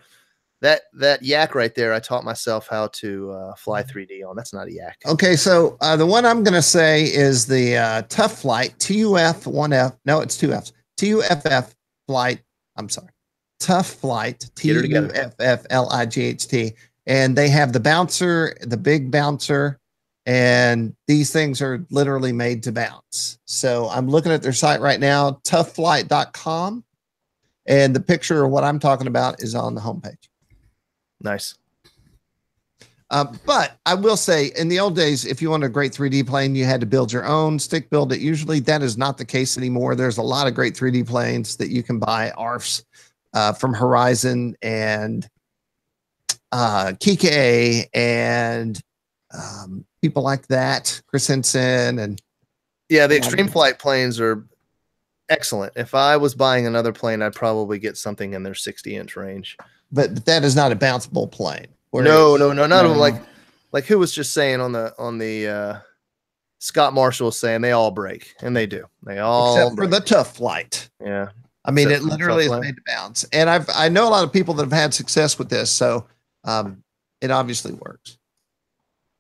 That yak right there. I taught myself how to fly 3D on. That's not a yak. Okay, so the one I'm going to say is the Tough Flight TUF1F. No, it's 2 Fs. TUFF flight. I'm sorry. Tough Flight TUFFLIGHT. And they have the bouncer, the big bouncer, and these things are literally made to bounce. So I'm looking at their site right now, toughflight.com, and the picture of what I'm talking about is on the homepage. Nice. But I will say, in the old days, if you wanted a great 3D plane, you had to build your own, stick build it. Usually that is not the case anymore. There's a lot of great 3D planes that you can buy, ARFs from Horizon and Kike and people like that, Chris Henson. And yeah, the Extreme Flight planes are excellent. If I was buying another plane, I'd probably get something in their 60-inch range. But that is not a bounceable plane. No, none of them. Like who was just saying on the Scott Marshall was saying they all break, and they do. They all except for the Tough Flight. Yeah, I mean it literally is made to bounce, and I know a lot of people that have had success with this, so it obviously works.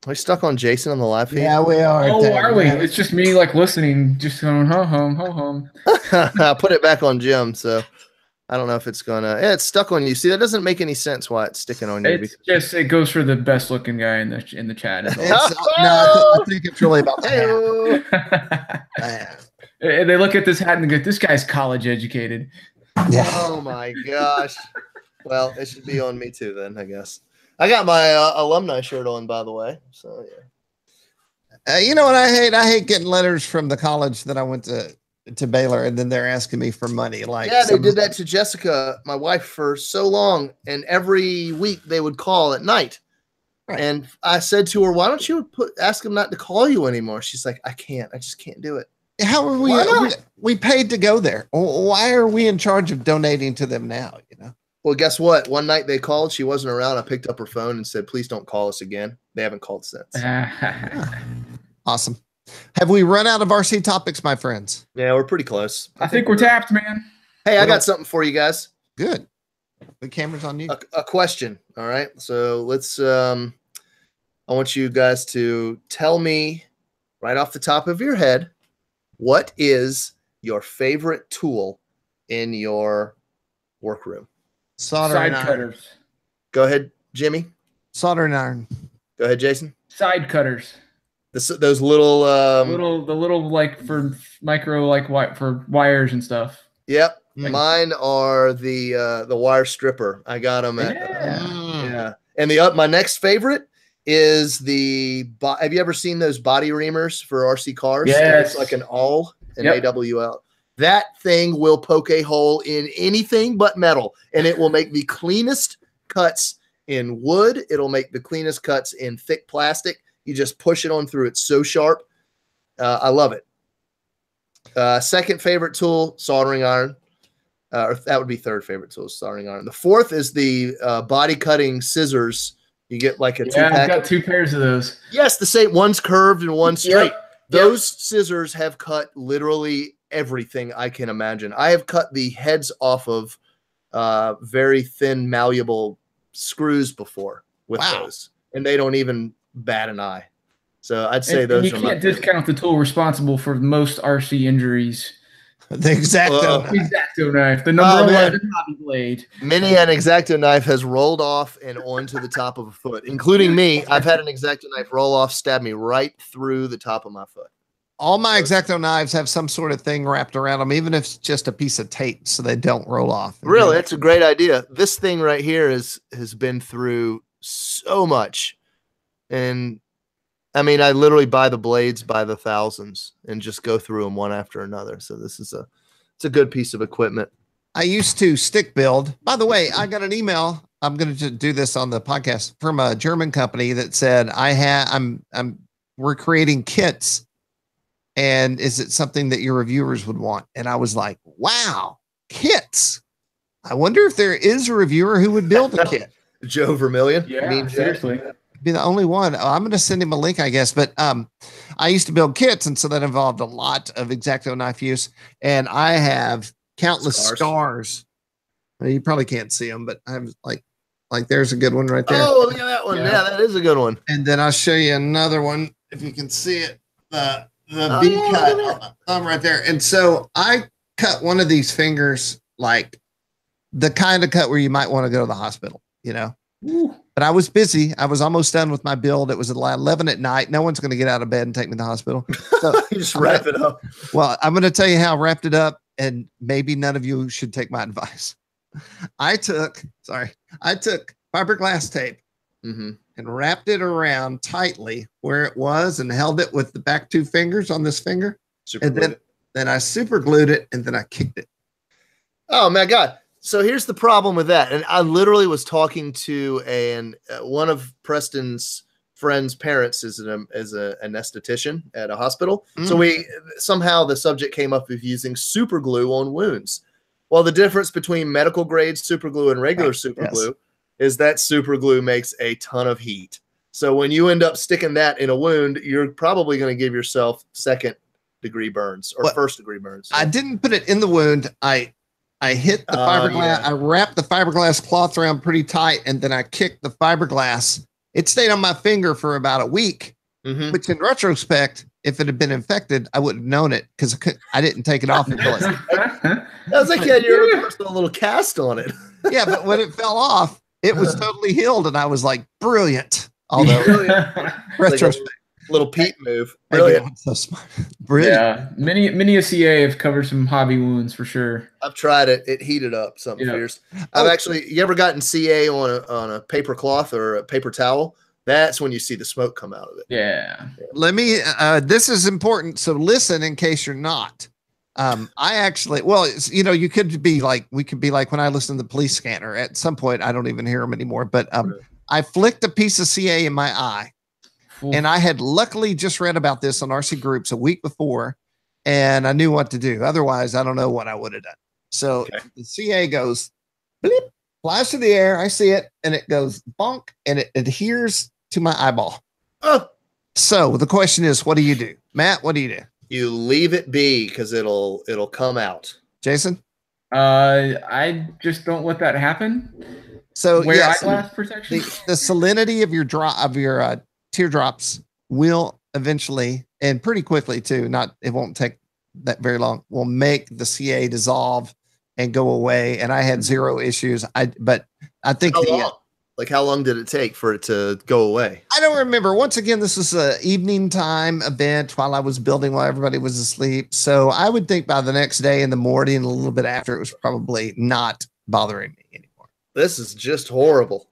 Are we stuck on Jason on the live feed? Yeah, we are. Oh, are we? It's just me listening, just going ho hum. I put it back on Jim, so. I don't know if it's gonna. Yeah, it's stuck on you. See, that doesn't make any sense why it's sticking on you. It goes for the best looking guy in the chat. I think it's really about that. They look at this hat and go, "This guy's college educated." Yeah. Oh my gosh. Well, it should be on me too then, I guess. I got my alumni shirt on, by the way. So yeah. You know what I hate? I hate getting letters from the college that I went to Baylor, and then they're asking me for money. Like, yeah, they did that to Jessica, my wife, for so long, and every week they would call at night. Right. And I said to her, "Why don't you ask them not to call you anymore?" She's like, "I can't. I just can't do it." How are we paid to go there? Why are we in charge of donating to them now? Well, guess what? One night they called. She wasn't around. I picked up her phone and said, "Please don't call us again." They haven't called since. Awesome. Have we run out of RC topics, my friends? Yeah, we're pretty close. I think we're tapped, man. Hey, I got something for you guys. Good. The camera's on you. A question. All right. So let's, I want you guys to tell me right off the top of your head, what is your favorite tool in your workroom? Soldering iron. Cutters. Go ahead, Jimmy. Soldering iron. Go ahead, Jason. Side cutters. Those little like for micro, like for wires and stuff. Yep. Mine are the wire stripper. I got them at yeah. And my next favorite is have you ever seen those body reamers for RC cars? Yes. It's like an AWL, an AWL. That thing will poke a hole in anything but metal, and it will make the cleanest cuts in wood. It'll make the cleanest cuts in thick plastic. You just push it on through. It's so sharp. I love it. Second favorite tool, soldering iron. Or that would be third favorite tool, soldering iron. The fourth is the body cutting scissors. You get like a two-pack. I've got 2 pairs of those. Yes, the same. One's curved and one's straight. Yep. Those scissors have cut literally everything I can imagine. I have cut the heads off of very thin, malleable screws before with those, and they don't even bat an eye. So I'd say those you can't discount the tool responsible for most RC injuries. The Exacto knife, the number one hobby blade. Many an Exacto knife has rolled off and onto the top of a foot, including me. I've had an Exacto knife roll off, stab me right through the top of my foot. All my Exacto knives have some sort of thing wrapped around them, even if it's just a piece of tape, so they don't roll off. Really, that's a great idea. This thing right here has been through so much, and I mean, I literally buy the blades by the thousands and just go through them one after another. So this is it's a good piece of equipment. I used to stick build. By the way, I got an email. I'm going to do this on the podcast from a German company that said, we're creating kits. And is it something that your reviewers would want? And I was like, wow, kits. I wonder if there is a reviewer who would build a kit. Joe Vermillion. Yeah, seriously. Be the only one. I'm going to send him a link, I guess. But I used to build kits, and so that involved a lot of Exacto knife use. And I have countless scars. Well, you probably can't see them, but I'm like there's a good one right there. Oh, look at that one. Yeah, that is a good one. And then I'll show you another one if you can see it. The V cut on the thumb right there. And so I cut one of these fingers, like the kind of cut where you might want to go to the hospital, you know. Ooh. But I was busy. I was almost done with my build. It was at 11 at night. No one's going to get out of bed and take me to the hospital. So you just wrap it up. Well, I'm going to tell you how I wrapped it up, and maybe none of you should take my advice. I took fiberglass tape and wrapped it around tightly where it was and held it with the back 2 fingers on this finger. Then I super glued it, and then I kicked it. Oh my God. So here's the problem with that. And I literally was talking to one of Preston's friend's parents is an anesthetician at a hospital. So somehow the subject came up of using super glue on wounds. Well, the difference between medical grade super glue and regular super glue is that super glue makes a ton of heat. So when you end up sticking that in a wound, you're probably going to give yourself 2nd-degree burns or 1st-degree burns. I didn't put it in the wound. I hit the fiberglass. I wrapped the fiberglass cloth around pretty tight, and then I kicked the fiberglass. It stayed on my finger for about a week, which in retrospect, if it had been infected, I wouldn't have known it because I didn't take it off until it. That was like you had your personal little cast on it. Yeah, but when it fell off, it was totally healed, and I was like, brilliant. Although retrospect. Little Pete move. Brilliant. So smart. Brilliant. Yeah. Many a CA have covered some hobby wounds for sure. I've tried it. It heated up something fierce. You ever gotten CA on a paper cloth or a paper towel? That's when you see the smoke come out of it. Yeah. Let me, this is important. So listen in case you're not. I actually, you could be like, we could be like when I listen to the police scanner at some point, I don't even hear them anymore, but I flicked a piece of CA in my eye. And I had luckily just read about this on RCGroups a week before, and I knew what to do. Otherwise, I don't know what I would have done. So the CA goes, bleep, flies through the air. I see it, and it goes bonk, and it adheres to my eyeball. Oh. So the question is, what do you do? Matt, what do you do? You leave it be because it'll come out. Jason? I just don't let that happen. So wear eyeglass protection. The salinity of your teardrops will eventually, and pretty quickly too, it won't take that very long, will make the CA dissolve and go away. And I had 0 issues. But I think how long did it take for it to go away? I don't remember. Once again, this was an evening time event while I was building, while everybody was asleep. So I would think by the next day in the morning, a little bit after, it was probably not bothering me anymore. This is just horrible.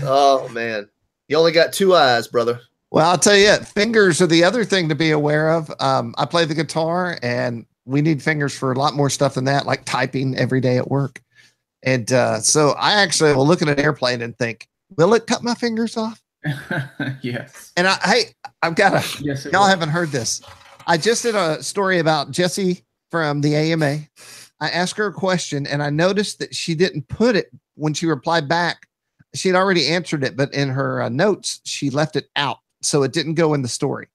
Oh man, you only got 2 eyes, brother. Well, I'll tell you, fingers are the other thing to be aware of. I play the guitar, and we need fingers for a lot more stuff than that, like typing every day at work. And so I actually will look at an airplane and think, will it cut my fingers off? Yes. And I've got a, Yes, y'all haven't heard this. I just did a story about Jessie from the AMA. I asked her a question, and I noticed that she didn't put it when she replied back. She had already answered it, but in her notes, she left it out. So it didn't go in the story.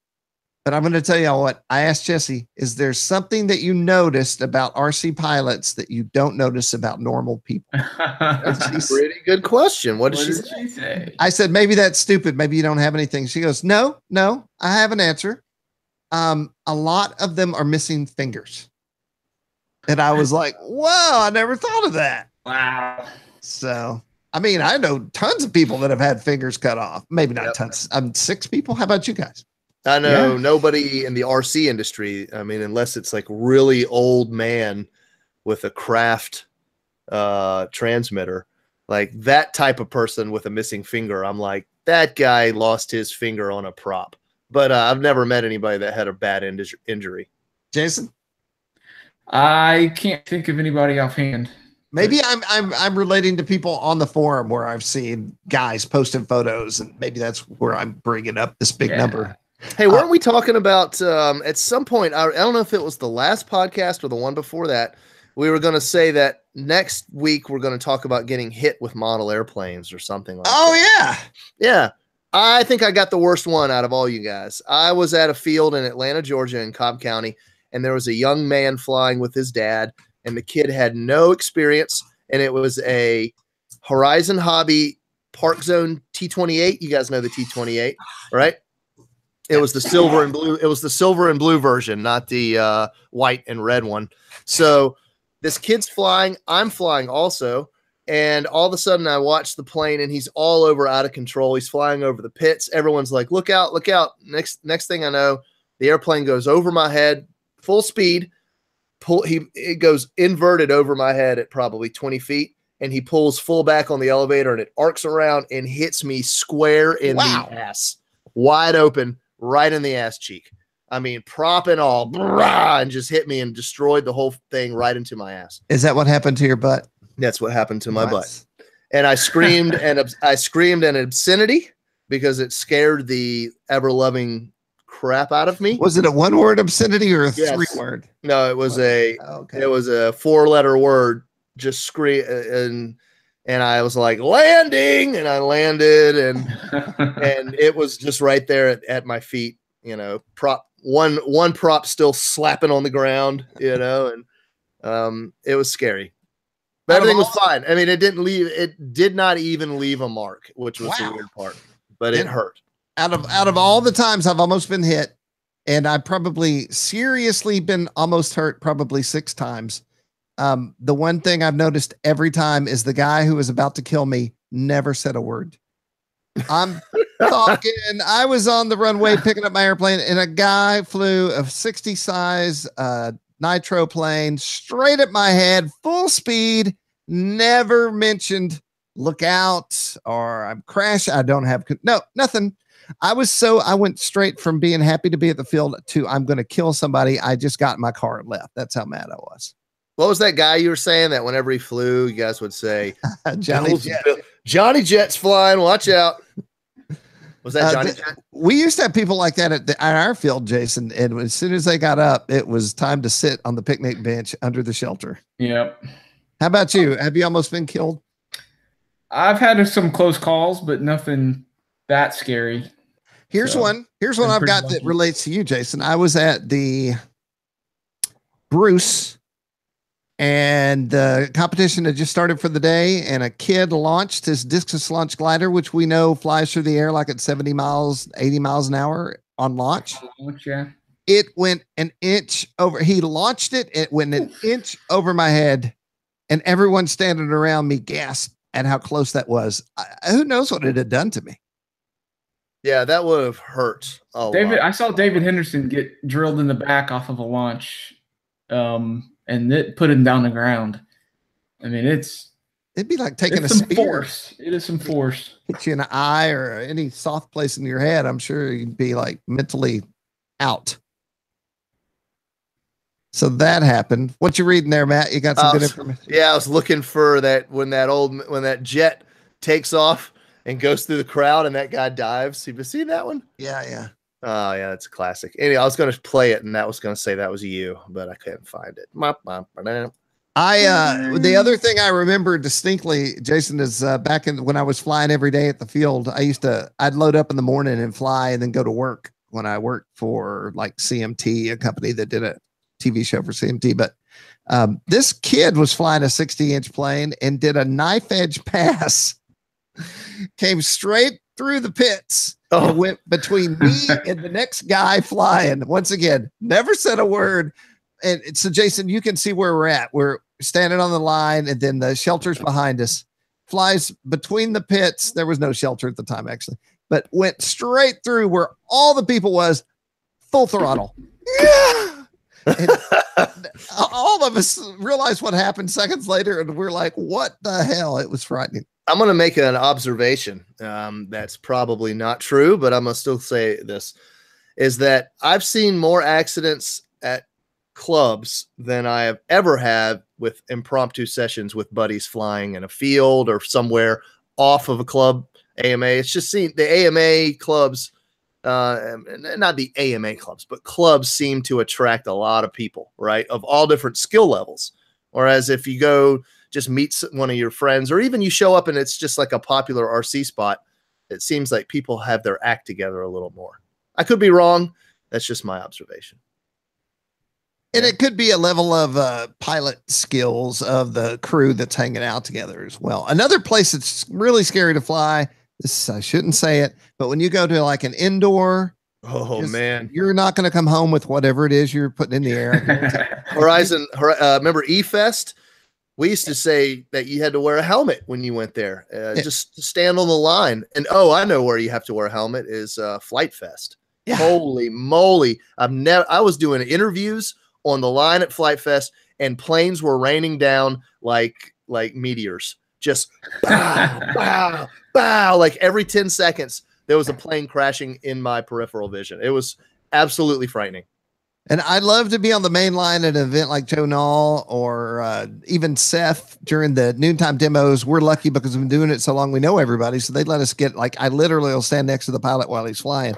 But I'm going to tell y'all what I asked Jessie, is there something that you noticed about RC pilots that you don't notice about normal people? That's a pretty good question. What did she say? I said, maybe that's stupid. Maybe you don't have anything. She goes, no, I have an answer. A lot of them are missing fingers. And I was like, wow, I never thought of that. Wow. So, I mean, I know tons of people that have had fingers cut off. Maybe not tons. 6 people. How about you guys? I know nobody in the RC industry. I mean, unless it's like really old man with a craft transmitter, like that type of person with a missing finger. I'm like, that guy lost his finger on a prop. But I've never met anybody that had a bad injury. Jason, I can't think of anybody offhand. Maybe I'm relating to people on the forum where I've seen guys posting photos, and maybe that's where I'm bringing up this big number. Hey, weren't we talking about at some point? I don't know if it was the last podcast or the one before that. We were going to say that next week we're going to talk about getting hit with model airplanes or something like that. Oh, yeah. I think I got the worst one out of all you guys. I was at a field in Atlanta, Georgia, in Cobb County, and there was a young man flying with his dad, and the kid had no experience, and it was a Horizon Hobby Park Zone T28. You guys know the T28, right? It was the silver and blue. It was the silver and blue version, not the white and red one. So this kid's flying. I'm flying also. And all of a sudden I watch the plane, and he's all over out of control. He's flying over the pits. Everyone's like, look out, look out. Next thing I know, the airplane goes over my head, full speed. It goes inverted over my head at probably 20 feet. And he pulls full back on the elevator, and it arcs around and hits me square in the ass, wide open, right in the ass cheek. I mean, prop and all, and just hit me and destroyed the whole thing right into my ass. Is that what happened to your butt? That's what happened to my butt. And I screamed an obscenity because it scared the ever-loving crap out of me. Was it a 1-word obscenity or a 3-word? No, it was it was a 4-letter word. Just scream, and I was like, landing, and I landed, and and it was just right there at my feet, you know, one prop still slapping on the ground, you know, and it was scary. But everything was fine. I mean, it did not even leave a mark, which was the weird part, but it hurt. Out of all the times I've almost been hit, and I've probably seriously been almost hurt probably 6 times. The one thing I've noticed every time is the guy who was about to kill me never said a word. I'm talking. I was on the runway picking up my airplane, and a guy flew a 60 size nitro plane straight at my head, full speed, never mentioned look out or I'm crashing. I don't have nothing. I went straight from being happy to be at the field to I'm going to kill somebody. I just got in my car and left. That's how mad I was. What was that guy you were saying that whenever he flew, you guys would say, Johnny Jet's flying, watch out. Was that Johnny Jet? We used to have people like that at our field, Jason. And as soon as they got up, it was time to sit on the picnic bench under the shelter. Yep. How about you? Have you almost been killed? I've had some close calls, but nothing that scary. Here's one I've got that relates to you, Jason. I was at the Bruce, and the competition had just started for the day, and a kid launched his discus launch glider, which we know flies through the air like at 70 miles, 80 miles an hour on launch. Yeah. It went an inch over. He launched it. It went an inch over my head, and everyone standing around me gasped at how close that was. Who knows what it had done to me? Yeah, that would have hurt a lot. I saw David Henderson get drilled in the back off of a launch. And it put him down the ground. I mean, it's It'd be like taking It's a some spear. force. It is some force. Hit you in the eye or any soft place in your head. I'm sure you'd be like mentally out. So that happened. What you reading there, Matt? You got some good information? Yeah, I was looking for that when that jet takes off and goes through the crowd and that guy dives. You seen that one? Yeah, yeah. Oh yeah, it's a classic. Anyway, I was going to play it and that was going to say that was you, but I couldn't find it. The other thing I remember distinctly, Jason, is back when I was flying every day at the field, I'd load up in the morning and fly and then go to work when I worked for like CMT, a company that did a TV show for CMT. But this kid was flying a 60-inch plane and did a knife edge pass, came straight through the pits. Oh. And went between me and the next guy flying. Once again, never said a word. And so, Jason, you can see where we're at. We're standing on the line, and then the shelter's behind us. Flies between the pits. There was no shelter at the time, actually, but went straight through where all the people was, full throttle. Yeah. And all of us realized what happened seconds later, and we're like, what the hell? It was frightening. I'm going to make an observation that's probably not true, but I'm going to still say this, is that I've seen more accidents at clubs than I have ever had with impromptu sessions with buddies flying in a field or somewhere off of a club AMA. It's just seen the AMA clubs, not the AMA clubs, but clubs seem to attract a lot of people, right? Of all different skill levels. Whereas if you go just meet one of your friends, or even you show up and it's just like a popular RC spot, it seems like people have their act together a little more. I could be wrong. That's just my observation. And it could be a level of pilot skills of the crew that's hanging out together as well. Another place that's really scary to fly, this, I shouldn't say it, but when you go to like an indoor, man, you're not going to come home with whatever it is you're putting in the air. Remember E-Fest? We used to say that you had to wear a helmet when you went there, just to stand on the line. And I know where you have to wear a helmet is Flight Fest. Yeah. Holy moly! I was doing interviews on the line at Flight Fest, and planes were raining down like meteors. Just bow, bow, bow. Like every 10 seconds, there was a plane crashing in my peripheral vision. It was absolutely frightening. And I'd love to be on the main line at an event like Joe Nall or even Seth during the noontime demos. We're lucky because we've been doing it so long, we know everybody. So they let us get, like, I literally will stand next to the pilot while he's flying.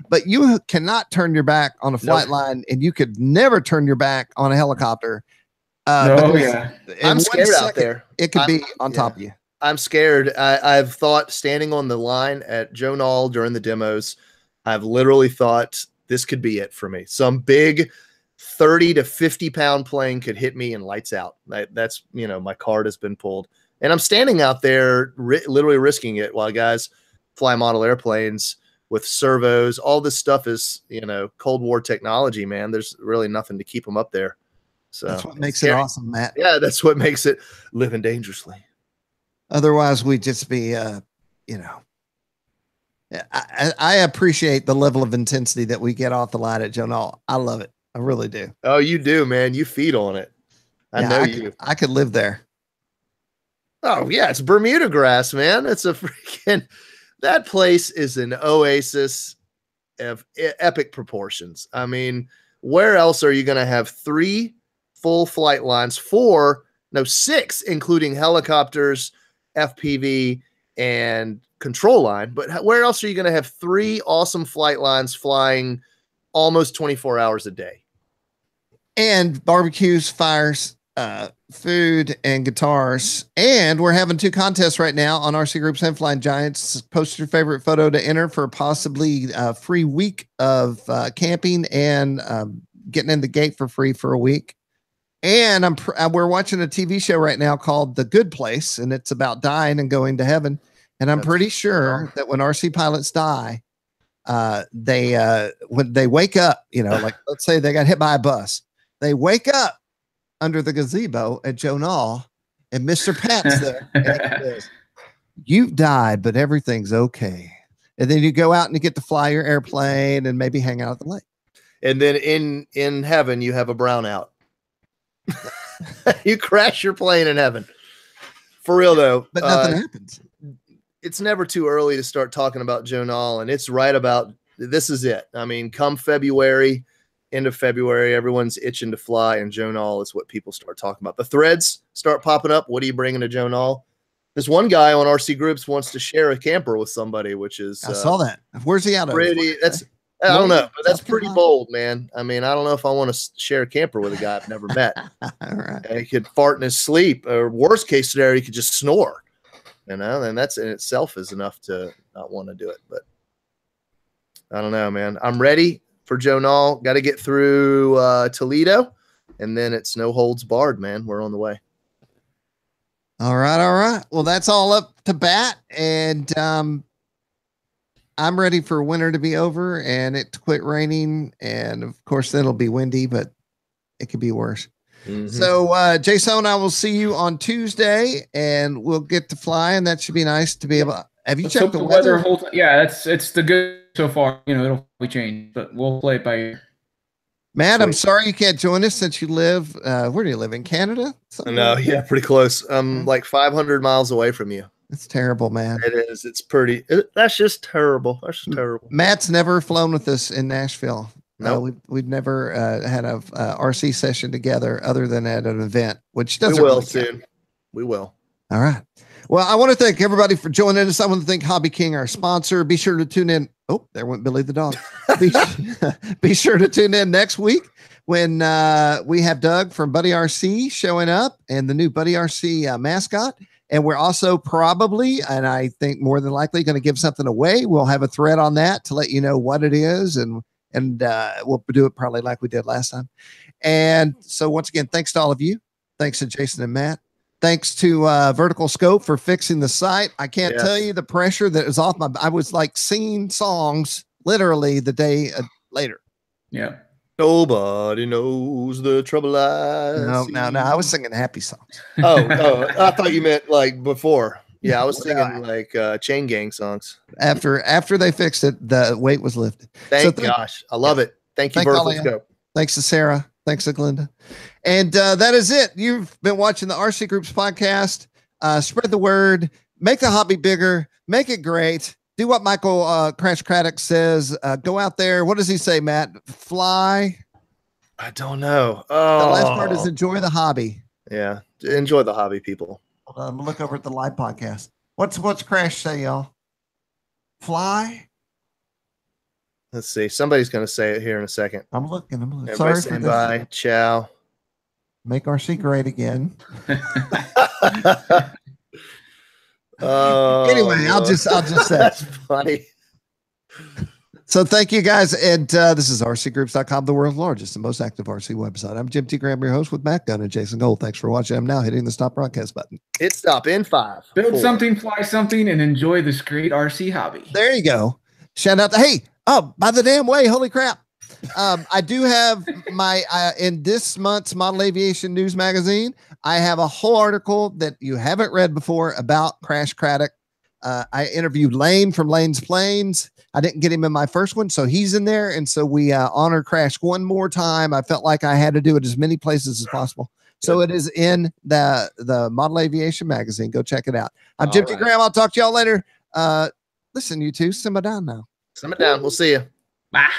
But you cannot turn your back on a flight line, and you could never turn your back on a helicopter. I'm scared out there. It could be on top of you. I'm scared. I've thought standing on the line at Joe Nall during the demos, I've literally thought, this could be it for me. Some big 30 to 50 pound plane could hit me and lights out. That's, my card has been pulled. And I'm standing out there literally risking it while guys fly model airplanes with servos. All this stuff is, Cold War technology, man. There's really nothing to keep them up there. So that's what makes it awesome, Matt. Yeah, that's what makes it living dangerously. Otherwise, we'd just be, I appreciate the level of intensity that we get off the line at Joe Nall. I love it. I really do. Oh, you do, man. You feed on it. I know you. I could live there. Oh, yeah. It's Bermuda grass, man. It's a freaking, that place is an oasis of epic proportions. I mean, where else are you going to have 3 full flight lines? 6, including helicopters, FPV, and control line. But where else are you going to have 3 awesome flight lines flying almost 24 hours a day? And barbecues, fires, food, and guitars. And we're having 2 contests right now on RCGroups and Flying Giants. Post your favorite photo to enter for possibly a free week of camping and getting in the gate for free for a week. And we're watching a TV show right now called The Good Place, and it's about dying and going to heaven. And I'm pretty sure that when RC pilots die, when they wake up, like let's say they got hit by a bus, they wake up under the gazebo at Joe Nall, and Mr. Pat's there. And he says, "You've died, but everything's okay." And then you go out and you get to fly your airplane and maybe hang out at the lake. And then in heaven, you have a brownout. You crash your plane in heaven. For real though, but nothing happens. It's never too early to start talking about Joe Nall, and it's right about this is it. I mean, come February, end of February, everyone's itching to fly, and Joe Nall is what people start talking about. The threads start popping up. What are you bringing to Joe Nall? This one guy on RCGroups wants to share a camper with somebody, which is I saw that. Where's he out of? Pretty. That's I don't know, but that's pretty bold, man. I mean, I don't know if I want to share a camper with a guy I've never met. All right. And he could fart in his sleep, or worst case scenario, he could just snore. You know, and that's in itself is enough to not want to do it. But I don't know, man. I'm ready for Joe Nall. Got to get through Toledo, and then it's no holds barred, man. We're on the way. All right, all right. Well, that's all up to bat, and I'm ready for winter to be over and it to quit raining, and of course, then it'll be windy, but it could be worse. Mm-hmm. So, Jason, I will see you on Tuesday, and we'll get to fly, and that should be nice to be able. Have you checked the weather? Yeah, it's the good so far. You know, it'll probably change, but we'll play it by ear. Matt, I'm sorry you can't join us since you live. Where do you live, in Canada? No, yeah, pretty close. I'm like 500 miles away from you. It's terrible, man. It is. It's pretty. That's just terrible. That's just terrible. Matt's never flown with us in Nashville. No, we've never had a RC session together other than at an event, which doesn't. We will really soon. count. We will. All right. Well, I want to thank everybody for joining us. I want to thank Hobby King, our sponsor. Be sure to tune in. Oh, there went Billy the dog. Be sure to tune in next week when we have Doug from Buddy RC showing up and the new Buddy RC mascot. And we're also probably, and I think more than likely, going to give something away. We'll have a thread on that to let you know what it is, and we'll do it probably like we did last time. And so once again, thanks to all of you. Thanks to Jason and Matt. Thanks to Vertical Scope for fixing the site. I can't tell you the pressure that was off I was like singing songs literally the day later. Yeah. Nobody knows the trouble I see. No. I was singing happy songs. Oh, I thought you meant like before. Yeah, I was singing like Chain Gang songs. After they fixed it, the weight was lifted. Thank gosh. I love it. Thank you, Vertical Scope. Thanks to Sarah. Thanks to Glenda. And that is it. You've been watching the RC Groups podcast. Spread the word. Make the hobby bigger. Make it great. Do what Michael Crash Craddock says. Go out there. What does he say, Matt? Fly. I don't know. Oh. The last part is enjoy the hobby. Yeah. Enjoy the hobby, people. Hold on, I'm gonna look over at the live podcast. What's Crash say, y'all? Fly. Let's see. Somebody's going to say it here in a second. I'm looking. Everybody Sorry stand by. Ciao. Make RC great again. Anyway, I'll just say that's funny. So thank you guys. And this is RCGroups.com, the world's largest and most active RC website. I'm Jim T. Graham, your host with Matt Gunn and Jason Gold. Thanks for watching. I'm now hitting the stop broadcast button. Hit stop in 5. Build 4. something, fly something, and enjoy this great RC hobby. There you go. Shout out to, hey, by the damn way, holy crap. I do have my, in this month's Model Aviation News Magazine, I have a whole article that you haven't read before about Crash Craddock. I interviewed Lane from Lane's Planes. I didn't get him in my first one, so he's in there. And so we honor Crash one more time. I felt like I had to do it as many places as possible. So it is in the Model Aviation Magazine. Go check it out. I'm Jim T. Graham. I'll talk to y'all later. Listen, you two, simmer down now. Simmer down. We'll see you. Bye.